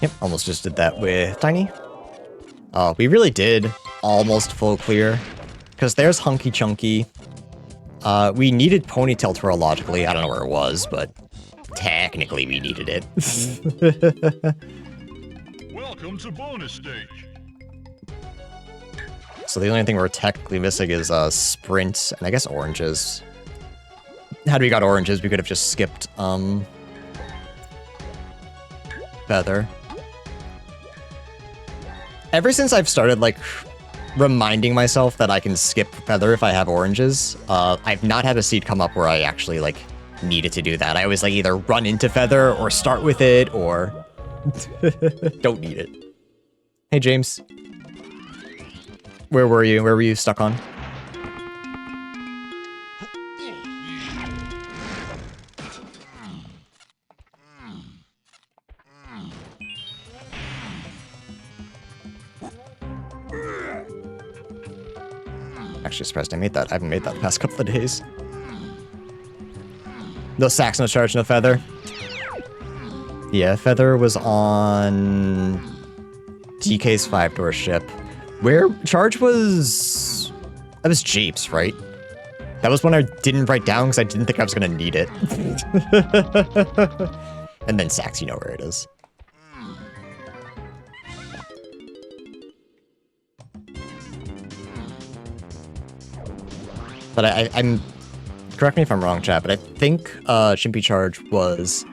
Yep, almost just did that with Tiny. We really did almost full clear. Because there's Hunky Chunky. We needed Ponytail Twirl logically. I don't know where it was, but technically we needed it. Welcome to bonus stage. So the only thing we're technically missing is Sprint, and I guess oranges. Had we got oranges, we could have just skipped Feather. Ever since I've started, like, reminding myself that I can skip Feather if I have oranges, I've not had a seed come up where I actually, like, needed to do that. I always, like, either run into Feather or start with it or don't need it. Hey, James. Where were you? Where were you stuck on? Actually surprised I made that. I haven't made that the past couple of days. No Sax, no Charge, no Feather. Yeah, Feather was on DK's 5-door ship. Where Charge was... That was Japes, right? That was one I didn't write down because I didn't think I was going to need it. And then Sax, you know where it is. But I'm... Correct me if I'm wrong, chat, but I think Chimpy Charge was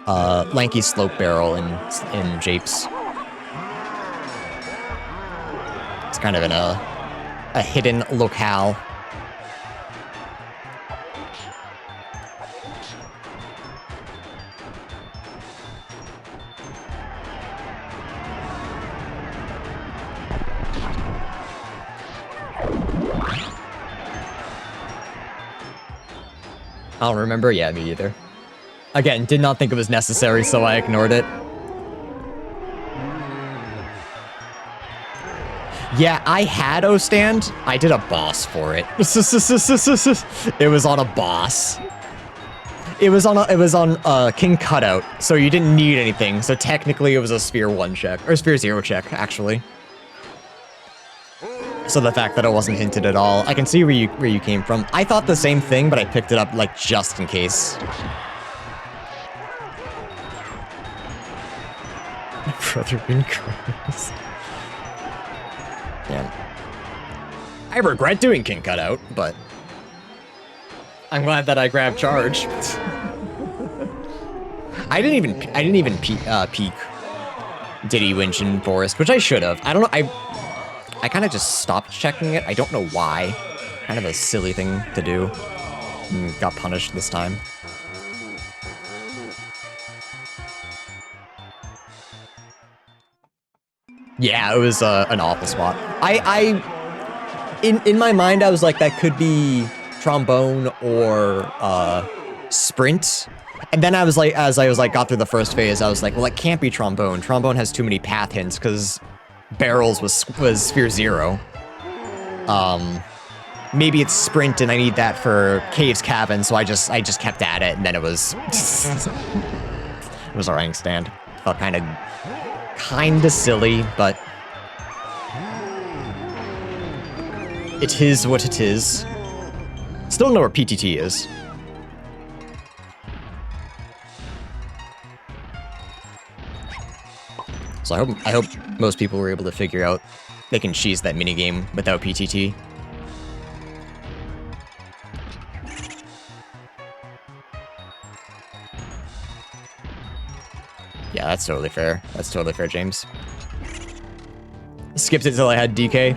lanky slope barrel in Japes. It's kind of in a hidden locale. I don't remember. Yeah, me either. Again, did not think it was necessary, so I ignored it. Yeah, I had O-Stand. I did a boss for it. It was on a boss. It was on King Cutout, so you didn't need anything. So technically, it was a Sphere 1 check or Sphere 0 check, actually. So the fact that it wasn't hinted at all, I can see where you came from. I thought the same thing, but I picked it up like just in case. Brother in Christ. Yeah. I regret doing King Cutout, but I'm glad that I grabbed charge. I didn't even peek Diddy Winch in Forest, which I should have. I don't know. I kind of just stopped checking it. I don't know why. Kind of a silly thing to do. Got punished this time. Yeah, it was an awful spot. In my mind, I was like, that could be trombone or sprint. And then I was like, as I was like, got through the first phase, I was like, well, it can't be trombone. Trombone has too many path hints because barrels was Sphere 0. Maybe it's sprint and I need that for Cave's Cabin, so I just kept at it, and then it was it was a rank stand. Felt kind of silly, but it is what it is. Still don't know where PTT is. So I hope most people were able to figure out they can cheese that minigame without PTT. Yeah, that's totally fair. That's totally fair, James. Skipped it till I had DK.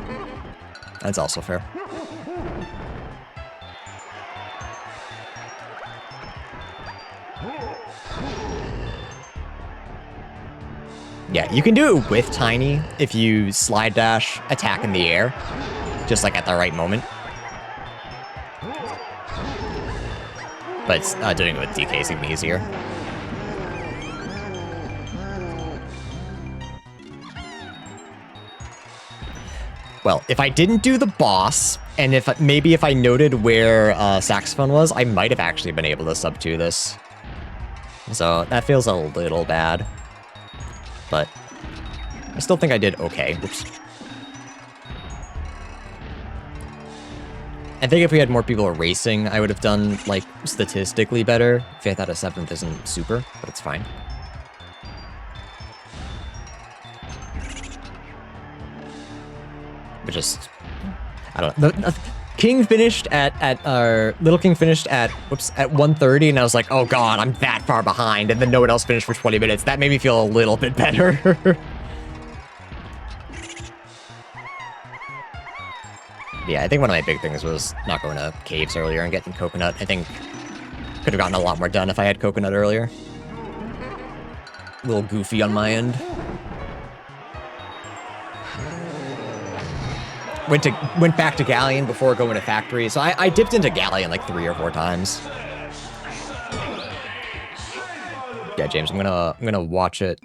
That's also fair. Yeah, you can do it with Tiny if you slide dash, attack in the air, just like at the right moment. But doing it with DK is even easier. Well, if I didn't do the boss, and maybe if I noted where Saxophone was, I might have actually been able to sub 2 this. So that feels a little bad. But I still think I did okay. Oops. I think if we had more people racing, I would have done, like, statistically better. 5th out of 7th isn't super, but it's fine. But just, I don't know. King finished Little King finished at 1:30, and I was like, oh god, I'm that far behind, and then no one else finished for 20 minutes. That made me feel a little bit better. Yeah, I think one of my big things was not going to caves earlier and getting coconut. I think could have gotten a lot more done if I had coconut earlier. A little goofy on my end. Went back to Galleon before going to Factory, so I dipped into Galleon like 3 or 4 times. Yeah, James, I'm gonna watch it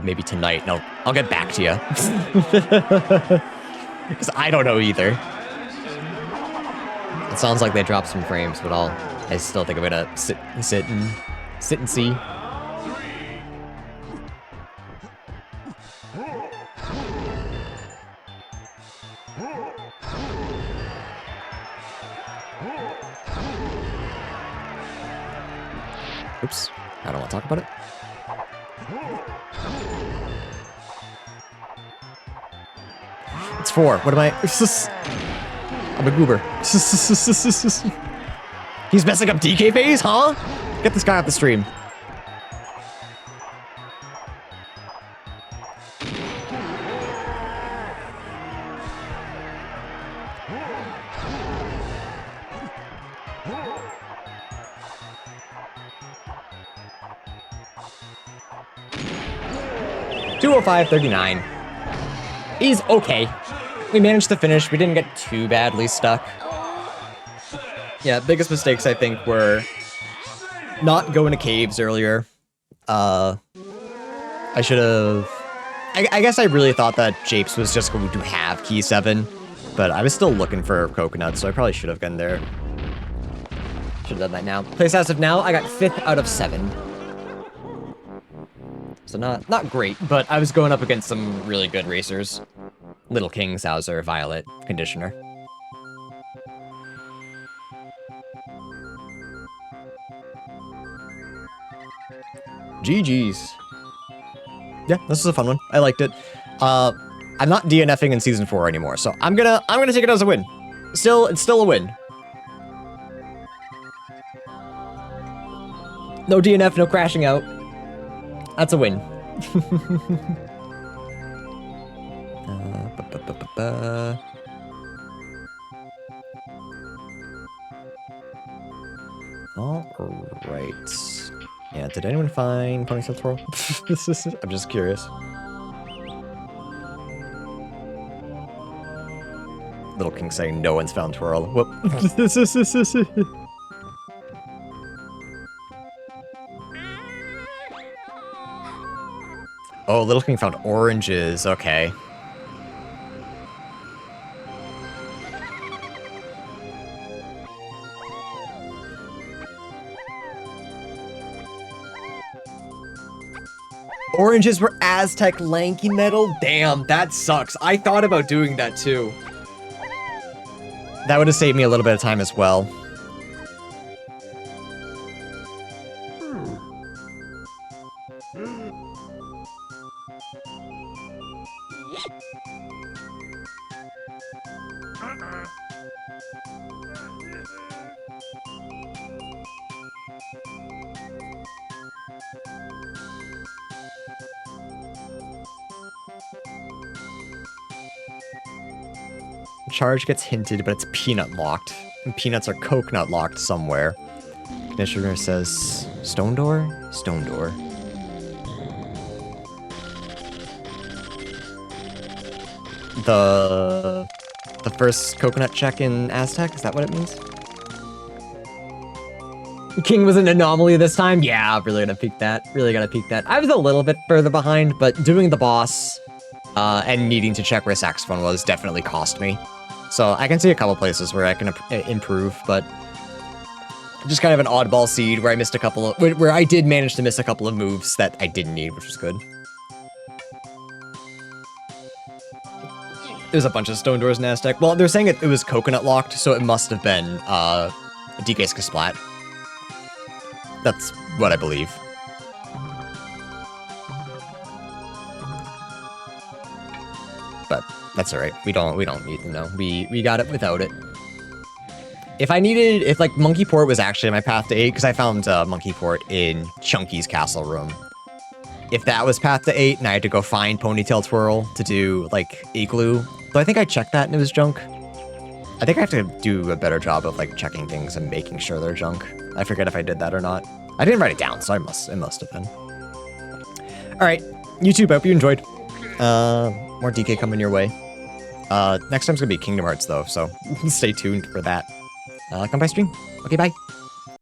maybe tonight, and I'll get back to you. Because I don't know either. It sounds like they dropped some frames, but I still think I'm gonna sit and see. Oops, I don't want to talk about it. It's 4. What am I? I'm a goober. He's messing up DK phase, huh? Get this guy off the stream. 205.39. He's okay. We managed to finish. We didn't get too badly stuck. Yeah, biggest mistakes I think were not going to caves earlier. I should have... I guess I really thought that Japes was just going to have key 7, but I was still looking for coconuts, so I probably should have gone there. Should have done that now. Place as of now, I got 5th out of 7. So not great, but I was going up against some really good racers. Little King, Saucer, Violet, Conditioner. GG's. Yeah, this is a fun one. I liked it. I'm not DNFing in season 4 anymore, so I'm gonna take it as a win. It's still a win. No DNF, no crashing out. That's a win. All right. Yeah, did anyone find Ponytail Twirl? I'm just curious. Little King saying no one's found Twirl. Whoop. Oh, Little King found oranges. Okay. Oranges were Aztec Lanky Metal? Damn, that sucks. I thought about doing that too. That would have saved me a little bit of time as well. Charge gets hinted, but it's peanut locked. And peanuts are coconut locked somewhere. Commissioner says, Stone Door? Stone Door. The first coconut check in Aztec, is that what it means? King was an anomaly this time? Yeah, really gotta peek that. Really gotta peek that. I was a little bit further behind, but doing the boss and needing to check where Saxophone was definitely cost me. So I can see a couple places where I can improve, but just kind of an oddball seed where I missed a couple of, where I did manage to miss a couple of moves that I didn't need, which was good. There's a bunch of stone doors in Aztec. Well, they're saying it was coconut locked, so it must have been DK64R. That's what I believe. But that's alright. We don't need to know. We got it without it. If like Monkey Port was actually my path to 8, because I found Monkey Port in Chunky's castle room. If that was path to 8 and I had to go find Ponytail Twirl to do like Igloo, though I think I checked that and it was junk. I think I have to do a better job of like checking things and making sure they're junk. I forget if I did that or not. I didn't write it down, so it must have been. Alright, YouTube, I hope you enjoyed. More DK coming your way. Next time's gonna be Kingdom Hearts though, so stay tuned for that. Come by stream. Okay, bye.